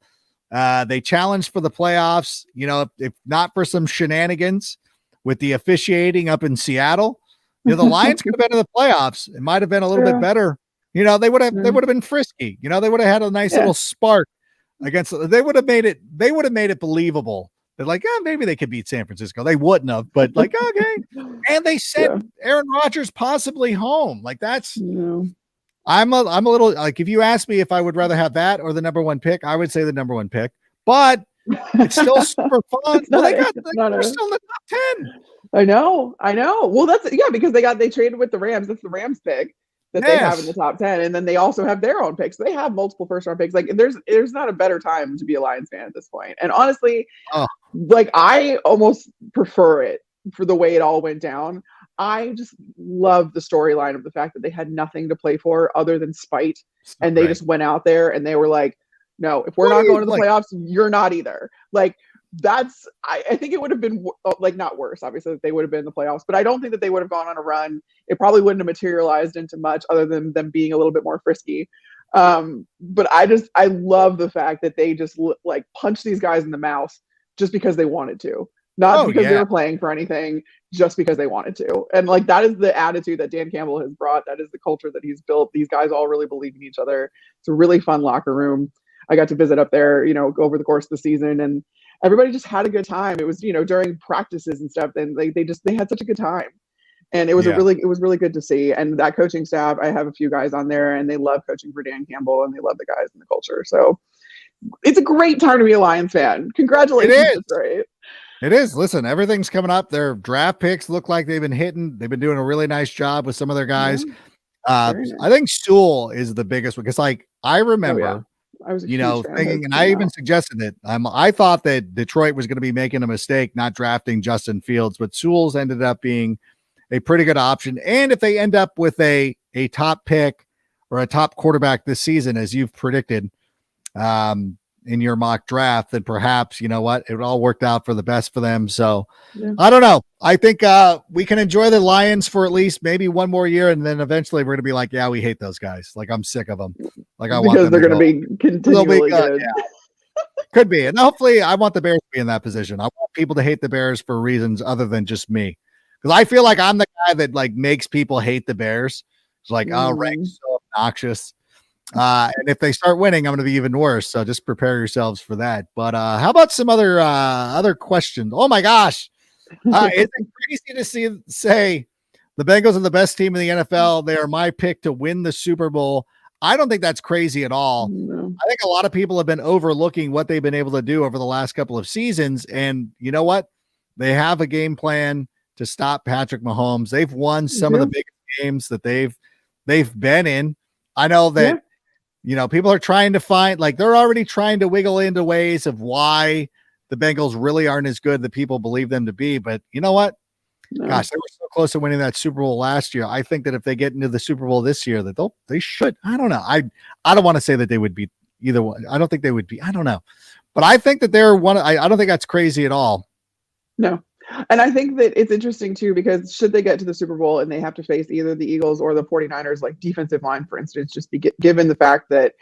They challenged for the playoffs. If not for some shenanigans with the officiating up in Seattle, the Lions could have been in the playoffs. It might have been a little bit better. They would have been frisky. They would have had a nice little spark against. They would have made it believable. They're maybe they could beat San Francisco. They wouldn't have, but okay. And they sent Aaron Rodgers possibly home. That's. I'm a little like, if you ask me if I would rather have that or the number one pick, I would say the number one pick, but it's still super fun. It's not, Well, it's not they're still in the top 10. I know. Well, that's because they traded with the Rams. That's the Rams pick that they have in the top 10, and then they also have their own picks. They have multiple first round picks. Like there's not a better time to be a Lions fan at this point. And honestly, like I almost prefer it for the way it all went down. I just love the storyline of the fact that they had nothing to play for other than spite, and they just went out there and they were like, no, if we're not going to the playoffs, you're not either. Like that's, I think it would have been like not worse, obviously, if they would have been in the playoffs, but I don't think that they would have gone on a run. It probably wouldn't have materialized into much other than them being a little bit more frisky. But I love the fact that they just like punched these guys in the mouth just because they wanted to, not because they were playing for anything, just because they wanted to. And like, that is the attitude that Dan Campbell has brought. That is the culture that he's built. These guys all really believe in each other. It's a really fun locker room. I got to visit up there, over the course of the season, and everybody just had a good time. It was, during practices and stuff, and they had such a good time. And it was it was really good to see. And that coaching staff, I have a few guys on there, and they love coaching for Dan Campbell, and they love the guys and the culture. So it's a great time to be a Lions fan. Congratulations. It is. It's great. It is. Listen, everything's coming up. Their draft picks look like they've been hitting. They've been doing a really nice job with some of their guys. Yeah. Nice. I think Sewell is the biggest one, because like I remember I was thinking, and I even suggested it. I thought that Detroit was going to be making a mistake not drafting Justin Fields, but Sewell's ended up being a pretty good option. And if they end up with a top pick or a top quarterback this season, as you've predicted in your mock draft, then perhaps, you know what, it all worked out for the best for them. So I don't know. I think we can enjoy the Lions for at least maybe one more year, and then eventually we're going to be like, yeah, we hate those guys. Like, I'm sick of them. Like, I want them they're going to be continually good. Yeah. Could be. And hopefully I want the Bears to be in that position. I want people to hate the Bears for reasons other than just me. Because I feel like I'm the guy that like makes people hate the Bears. It's like, oh, Rank's so obnoxious. And if they start winning, I'm going to be even worse. So just prepare yourselves for that. But how about some other questions? Oh my gosh. Is it crazy to say the Bengals are the best team in the NFL? They are my pick to win the Super Bowl. I don't think that's crazy at all. No. I think a lot of people have been overlooking what they've been able to do over the last couple of seasons. And you know what? They have a game plan to stop Patrick Mahomes. They've won some of the big games that they've been in. I know that, people are trying to find, like, they're already trying to wiggle into ways of why the Bengals really aren't as good that people believe them to be. But you know what? No. Gosh, they were so close to winning that Super Bowl last year. I think that if they get into the Super Bowl this year, that they should. I don't know. I don't want to say that they would be either one. I don't think they would be. I don't know. But I think that they're one. I don't think that's crazy at all. No. And I think that it's interesting too, because should they get to the Super Bowl and they have to face either the Eagles or the 49ers, like defensive line, for instance, just given the fact that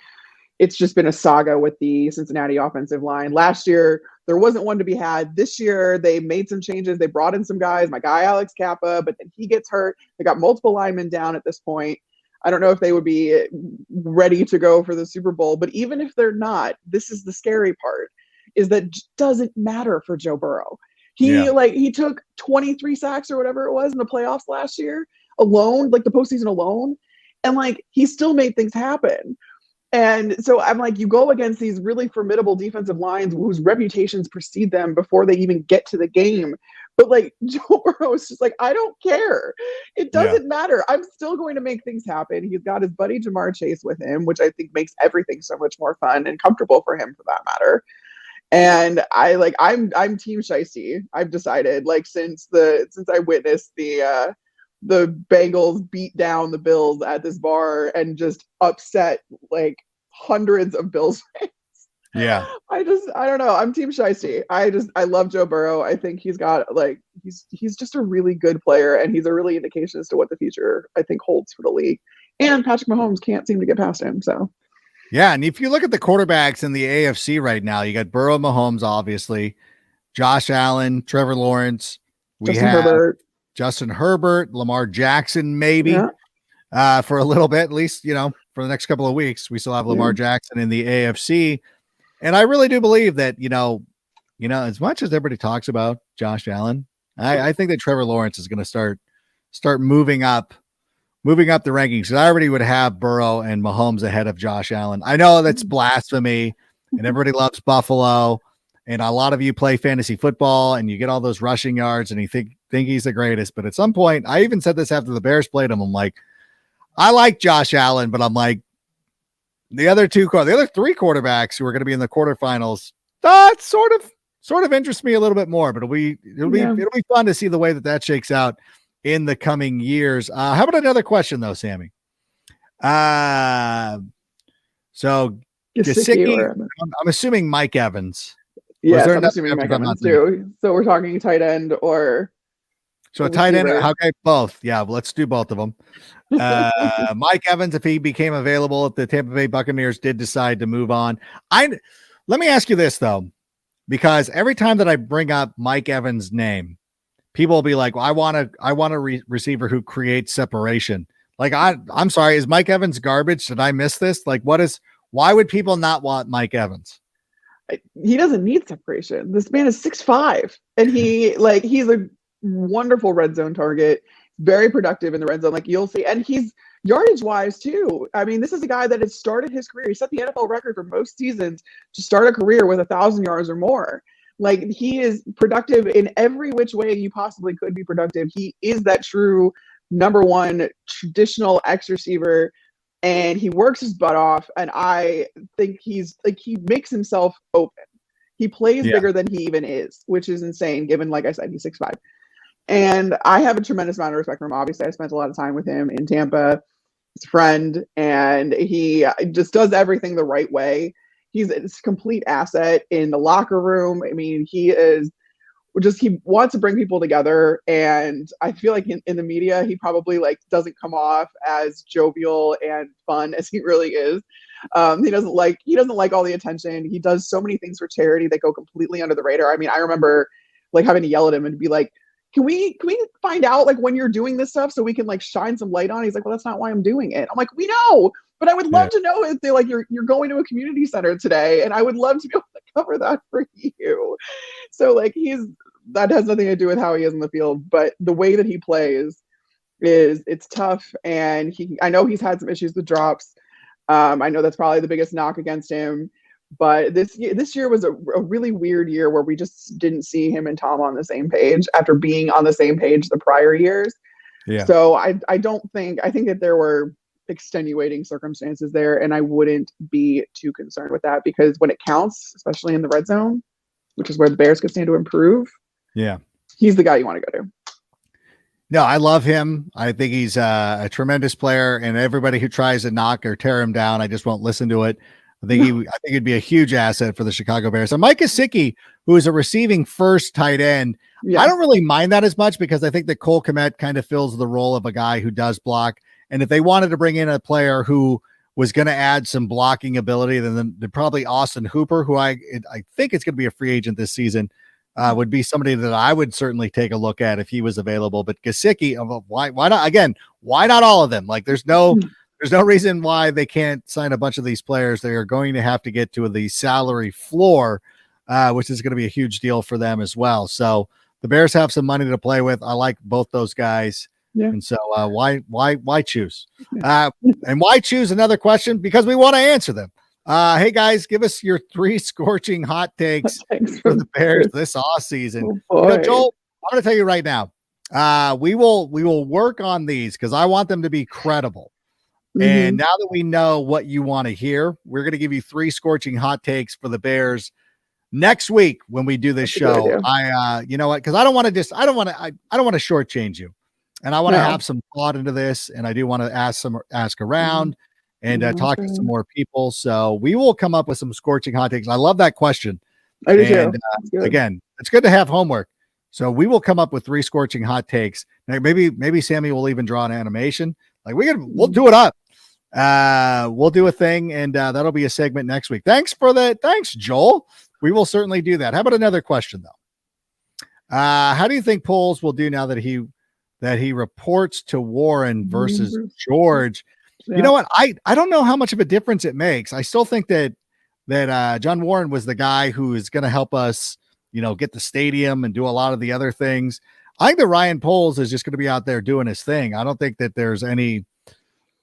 it's just been a saga with the Cincinnati offensive line. Last year, there wasn't one to be had. This year, they made some changes. They brought in some guys, my guy, Alex Kappa, but then he gets hurt. They got multiple linemen down at this point. I don't know if they would be ready to go for the Super Bowl, but even if they're not, this is the scary part, is that it doesn't matter for Joe Burrow. He took 23 sacks or whatever it was in the playoffs last year alone, like the postseason alone. And like, he still made things happen. And so I'm like, you go against these really formidable defensive lines whose reputations precede them before they even get to the game. But like, Joe Burrow is just like, I don't care. It doesn't matter. I'm still going to make things happen. He's got his buddy Jamar Chase with him, which I think makes everything so much more fun and comfortable for him, for that matter. And I'm Team Shiesty. I've decided, like, since I witnessed the Bengals beat down the Bills at this bar and just upset like hundreds of Bills fans. Yeah. I don't know. I'm Team Shiesty. I love Joe Burrow. I think he's got he's just a really good player, and he's a really indication as to what the future, I think, holds for the league. And Patrick Mahomes can't seem to get past him. So yeah, and if you look at the quarterbacks in the AFC right now, you got Burrow, Mahomes, obviously, Josh Allen, Trevor Lawrence. Justin Herbert, Lamar Jackson, maybe for a little bit, at least, for the next couple of weeks. We still have Lamar Jackson in the AFC. And I really do believe that, as much as everybody talks about Josh Allen, I think that Trevor Lawrence is going to start moving up moving up the rankings. I already would have Burrow and Mahomes ahead of Josh Allen. I know that's blasphemy, and everybody loves Buffalo, and a lot of you play fantasy football, and you get all those rushing yards, and you think he's the greatest. But at some point, I even said this after the Bears played him. I'm like, I like Josh Allen, but I'm like, the other three quarterbacks who are going to be in the quarterfinals, that sort of interests me a little bit more. But it'll be fun to see the way that shakes out in the coming years. How about another question though, Sammy? So Gesicki, I'm assuming Mike Evans. Yes, I'm assuming Mike Evans too. So we're talking tight end or so a tight end. Okay, both. Yeah, let's do both of them. Mike Evans, if he became available, if the Tampa Bay Buccaneers did decide to move on. Let me ask you this though, because every time that I bring up Mike Evans' name, people will be like, well, I want a receiver who creates separation. Like, I'm sorry, is Mike Evans garbage? Did I miss this? Like, why would people not want Mike Evans? He doesn't need separation. This man is 6'5", and he's a wonderful red zone target, very productive in the red zone. Like you'll see, and he's yardage wise too. I mean, this is a guy that has started his career. He set the NFL record for most seasons to start a career with 1,000 yards or more. Like he is productive in every which way you possibly could be productive. He is that true number one traditional X receiver, and he works his butt off. And I think he makes himself open. He plays bigger than he even is, which is insane given, like I said, he's 6'5". And I have a tremendous amount of respect for him. Obviously, I spent a lot of time with him in Tampa. He's a friend, and he just does everything the right way. He's a complete asset in the locker room. I mean, he wants to bring people together. And I feel like in the media, he probably doesn't come off as jovial and fun as he really is. He doesn't like all the attention. He does so many things for charity that go completely under the radar. I mean, I remember having to yell at him and be like, can we find out when you're doing this stuff so we can shine some light on it? He's like, well, that's not why I'm doing it. I'm like, we know, but I would love to know if they're you're going to a community center today, and I would love to be able to cover that for you. So that has nothing to do with how he is in the field, but the way that he plays it's tough. And I know he's had some issues with drops. I know that's probably the biggest knock against him. But this year was a really weird year where we just didn't see him and Tom on the same page after being on the same page the prior years. Yeah. So I think that there were extenuating circumstances there, and I wouldn't be too concerned with that, because when it counts, especially in the red zone, which is where the Bears could stand to improve, he's the guy you want to go to. No, I love him. I think he's a tremendous player, and everybody who tries to knock or tear him down, I just won't listen to it. I think he'd be a huge asset for the Chicago Bears. And Mike Gesicki, who is a receiving first tight end, I don't really mind that as much, because I think that Cole Kmet kind of fills the role of a guy who does block. And if they wanted to bring in a player who was going to add some blocking ability, then probably Austin Hooper, who I think it's going to be a free agent this season, would be somebody that I would certainly take a look at if he was available. But Gesicki, why not? Again, why not all of them? There's no reason why they can't sign a bunch of these players. They are going to have to get to the salary floor, which is going to be a huge deal for them as well. So the Bears have some money to play with. I like both those guys. Yeah. And so why choose? And why choose? Another question, because we want to answer them. Hey guys, give us your 3 scorching hot takes for the Bears this offseason. Joel, I'm going to tell you right now, we will work on these because I want them to be credible. And now that we know what you want to hear, we're going to give you 3 scorching hot takes for the Bears next week when we do this show. You know what? Because I don't want to shortchange you, and I want to have some thought into this, and I do want to ask around and talk to some more people. So we will come up with some scorching hot takes. I love that question. I do too. Again, it's good to have homework. So we will come up with 3 scorching hot takes. Maybe Sammy will even draw an animation. We'll do it up. We'll do a thing, and that'll be a segment next week. Thanks for that. Thanks, Joel. We will certainly do that. How about another question though? How do you think Poles will do now that he reports to Warren versus George? Yeah. You know what? I don't know how much of a difference it makes. I still think that John Warren was the guy who is going to help us, get the stadium and do a lot of the other things. I think that Ryan Poles is just going to be out there doing his thing. I don't think that there's any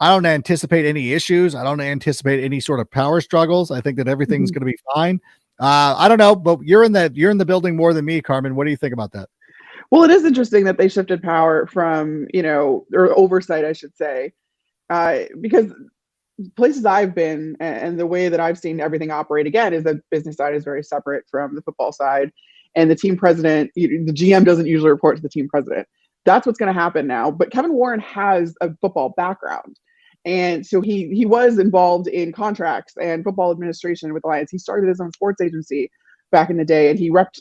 I don't anticipate any issues. I don't anticipate any sort of power struggles. I think that everything's going to be fine. I don't know, but you're in the building more than me, Carmen. What do you think about that? Well, it is interesting that they shifted power from, or oversight, I should say, because places I've been and the way that I've seen everything operate again is that business side is very separate from the football side. And the team president, the GM doesn't usually report to the team president. That's what's going to happen now. But Kevin Warren has a football background. And so he was involved in contracts and football administration with the Lions. He started his own sports agency back in the day, and he repped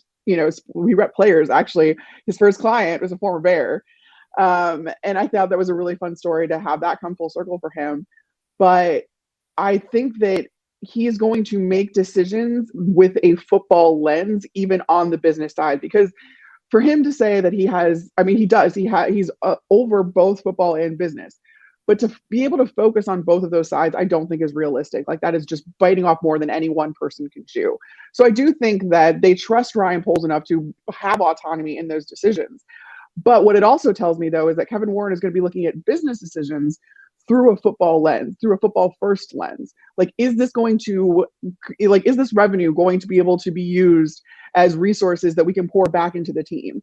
players. Actually, his first client was a former Bear. And I thought that was a really fun story to have that come full circle for him. But I think that he is going to make decisions with a football lens, even on the business side, because for him to say that he's over both football and business. But to be able to focus on both of those sides, I don't think is realistic. Like, that is just biting off more than any one person can chew. So I do think that they trust Ryan Poles enough to have autonomy in those decisions. But what it also tells me, though, is that Kevin Warren is going to be looking at business decisions through a football lens, through a football first lens. Like, is this revenue going to be able to be used as resources that we can pour back into the team?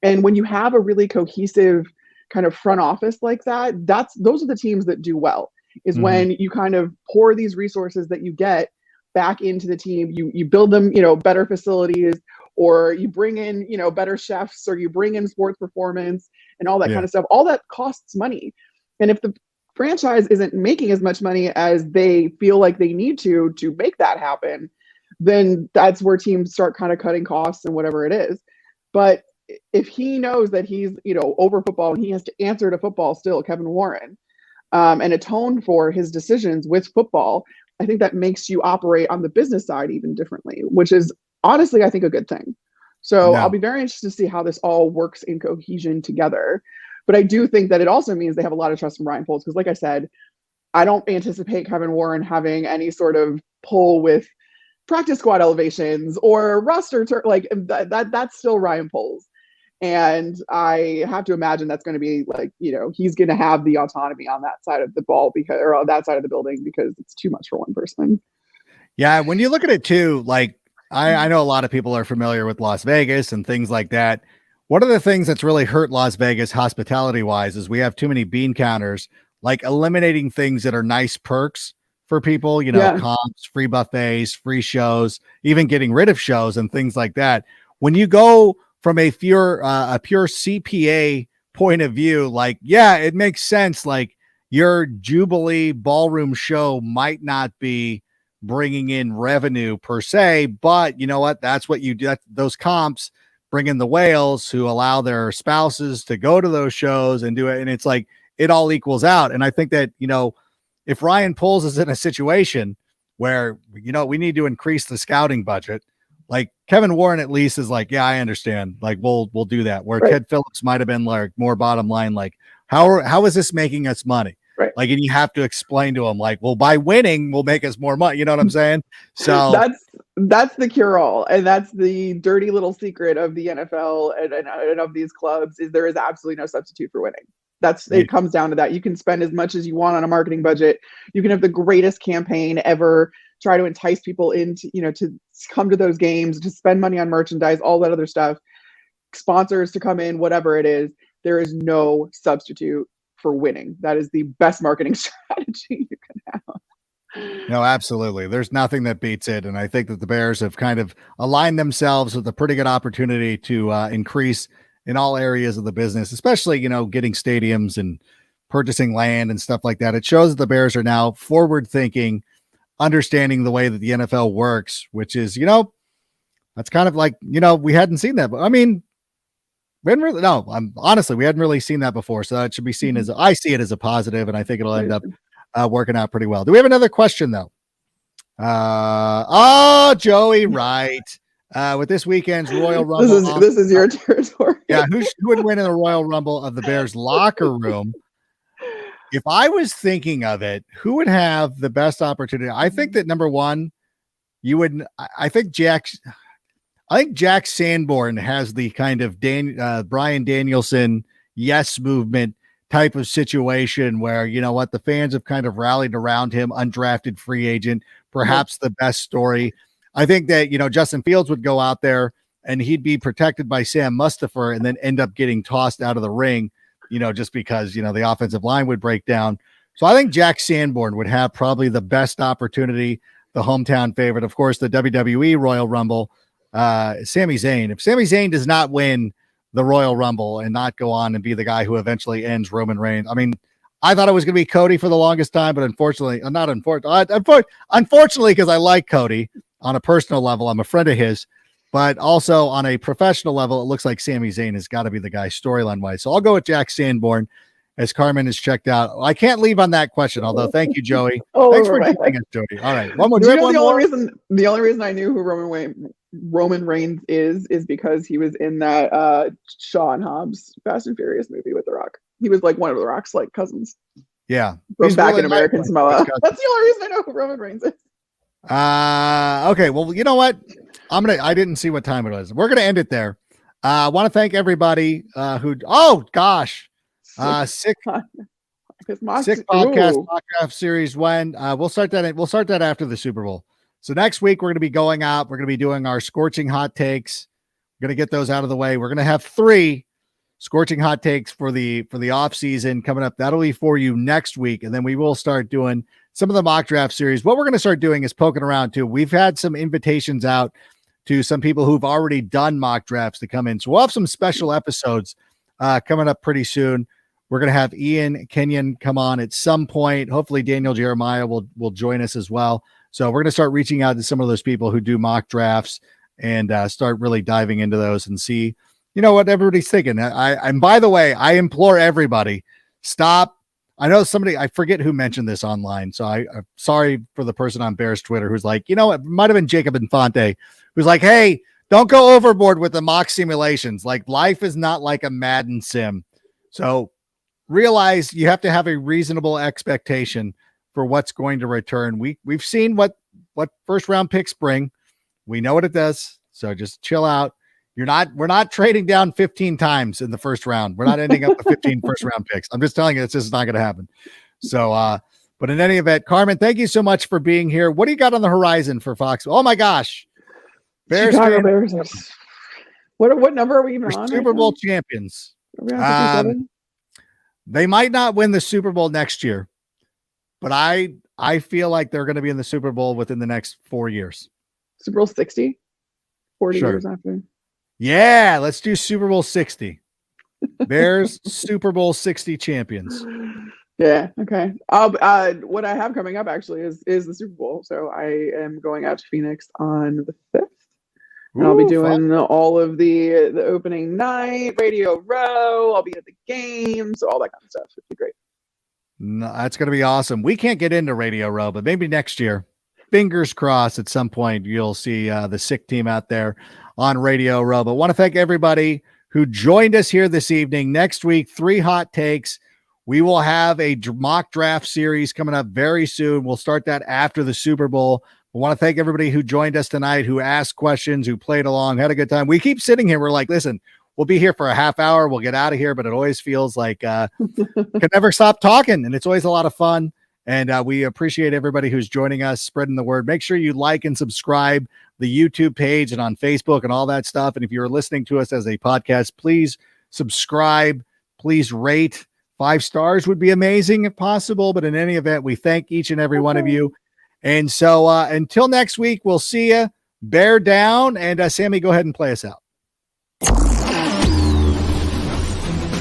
And when you have a really cohesive kind of front office like that, those are the teams that do well, is when you kind of pour these resources that you get back into the team. You build them, better facilities, or you bring in, better chefs, or you bring in sports performance and all that kind of stuff. All that costs money. And if the franchise isn't making as much money as they feel like they need to make that happen, then that's where teams start kind of cutting costs and whatever it is. But if he knows that he's, over football and he has to answer to football still, Kevin Warren, and atone for his decisions with football, I think that makes you operate on the business side even differently, which is honestly, I think, a good thing. So I'll be very interested to see how this all works in cohesion together. But I do think that it also means they have a lot of trust from Ryan Poles, because like I said, I don't anticipate Kevin Warren having any sort of pull with practice squad elevations or roster that's still Ryan Poles. And I have to imagine that's going to be he's going to have the autonomy on that side of the ball or on that side of the building, because it's too much for one person. Yeah. When you look at it too, I know a lot of people are familiar with Las Vegas and things like that. One of the things that's really hurt Las Vegas hospitality wise is we have too many bean counters, like eliminating things that are nice perks for people, comps, free buffets, free shows, even getting rid of shows and things like that. When you go from a pure CPA point of view, it makes sense. Like, your Jubilee ballroom show might not be bringing in revenue per se, but you know what? That's what you do. Those comps bring in the whales who allow their spouses to go to those shows and do it. And it's like, it all equals out. And I think that, if Ryan Poles is in a situation where, we need to increase the scouting budget, like, Kevin Warren at least is like, yeah, I understand. Like, we'll do that. Where right. Ted Phillips might've been like more bottom line, like, how is this making us money? Right. Like, and you have to explain to him, like, well, by winning, we'll make us more money. You know what I'm saying? So that's the cure-all, and that's the dirty little secret of the NFL and of these clubs, is there is absolutely no substitute for winning. It comes down to that. You can spend as much as you want on a marketing budget. You can have the greatest campaign ever, try to entice people into, to come to those games, to spend money on merchandise, all that other stuff, sponsors to come in, whatever it is. There is no substitute for winning. That is the best marketing strategy you can have. No, absolutely. There's nothing that beats it. And I think that the Bears have kind of aligned themselves with a pretty good opportunity to increase in all areas of the business, especially, getting stadiums and purchasing land and stuff like that. It shows that the Bears are now forward thinking, understanding the way that the NFL works, which is, that's kind of like, we hadn't seen that. But I mean, we hadn't really, honestly, we hadn't really seen that before. So that should be seen as, I see it as a positive, and I think it'll end up working out pretty well. Do we have another question though? Joey, right. With this weekend's Royal Rumble. This is your territory. Yeah. Who would win in the Royal Rumble of the Bears locker room? If I was thinking of it, who would have the best opportunity? I think that number one, I think Jack Sanborn has the kind of Brian Danielson yes movement type of situation where, you know what, the fans have kind of rallied around him, undrafted free agent, perhaps the best story. I think that, you know, Justin Fields would go out there and he'd be protected by Sam Mustipher and then end up getting tossed out of the ring, you know, just because, you know, the offensive line would break down. So I think Jack Sanborn would have probably the best opportunity, the hometown favorite. Of course, the WWE Royal Rumble, Sami Zayn. If Sami Zayn does not win the Royal Rumble and not go on and be the guy who eventually ends Roman Reigns, I mean, I thought it was going to be Cody for the longest time, but unfortunately, unfortunately, because I like Cody on a personal level, I'm a friend of his, but also on a professional level, it looks like Sami Zayn has got to be the guy storyline wise. So I'll go with Jack Sanborn as Carmen is checked out. I can't leave on that question, although thank you, Joey. Thanks for joining us, Jody. All right. One more. The only reason I knew who Roman Reigns is because he was in that Shaw and Hobbs Fast and Furious movie with The Rock. He was like one of The Rock's like cousins. Yeah. From back in American Samoa. That's the only reason I know who Roman Reigns is. Okay. Well, you know what? I didn't see what time it was. We're going to end it there. I want to thank everybody sick podcast podcast series when we'll start that after the Super Bowl. So next week we're going to be going out. We're going to be doing our scorching hot takes. We're going to get those out of the way. We're going to have 3 scorching hot takes for the off season coming up. That'll be for you next week. And then we will start doing some of the mock draft series. What we're going to start doing is poking around too. We've had some invitations out to some people who've already done mock drafts to come in. So we'll have some special episodes coming up pretty soon. We're going to have Ian Kenyon come on at some point. Hopefully Daniel Jeremiah will join us as well. So we're going to start reaching out to some of those people who do mock drafts and start really diving into those and see, you know, what everybody's thinking. And by the way, I implore everybody, stop. I know I forget who mentioned this online. So I'm sorry for the person on Bears Twitter who's like, you know, it might've been Jacob Infante who's like, hey, don't go overboard with the mock simulations. Like life is not like a Madden sim. So realize you have to have a reasonable expectation for what's going to return. We've seen what first round picks bring. We know what it does. So just chill out. We're not trading down 15 times in the first round. We're not ending up with 15 first round picks. I'm just telling you, it's just not going to happen. So, but in any event, Carmen, thank you so much for being here. What do you got on the horizon for Fox? Oh my gosh. Bears. What number are we even on? Super Bowl champions. They might not win the Super Bowl next year, but I feel like they're going to be in the Super Bowl within the next 4 years. Super Bowl 60? 40 years after. Yeah, let's do Super Bowl 60. Bears Super Bowl 60 champions. Yeah, okay. What I have coming up actually is the Super Bowl. So I am going out to Phoenix on the 5th. And I'll be doing all of the opening night, Radio Row. I'll be at the game, so all that kind of stuff. It'd be great. No, that's going to be awesome. We can't get into Radio Row, but maybe next year. Fingers crossed at some point you'll see the sick team out there on Radio Row. But want to thank everybody who joined us here this evening. Next week, 3 hot takes. We will have a mock draft series coming up very soon. We'll start that after the Super Bowl. We want to thank everybody who joined us tonight, who asked questions, who played along, had a good time. We keep sitting here. We're like, listen, we'll be here for a half hour. We'll get out of here, but it always feels like can never stop talking, and it's always a lot of fun. And we appreciate everybody who's joining us, spreading the word. Make sure you like and subscribe the YouTube page and on Facebook and all that stuff. And if you're listening to us as a podcast, please subscribe. Please rate. 5 stars would be amazing if possible. But in any event, we thank each and every one of you. And so until next week, we'll see you. Bear down. And Sammy, go ahead and play us out.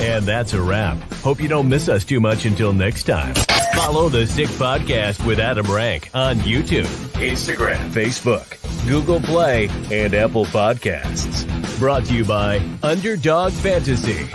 And that's a wrap. Hope you don't miss us too much until next time. Follow the Sick Podcast with Adam Rank on YouTube, Instagram, Facebook, Google Play, and Apple Podcasts. Brought to you by Underdog Fantasy.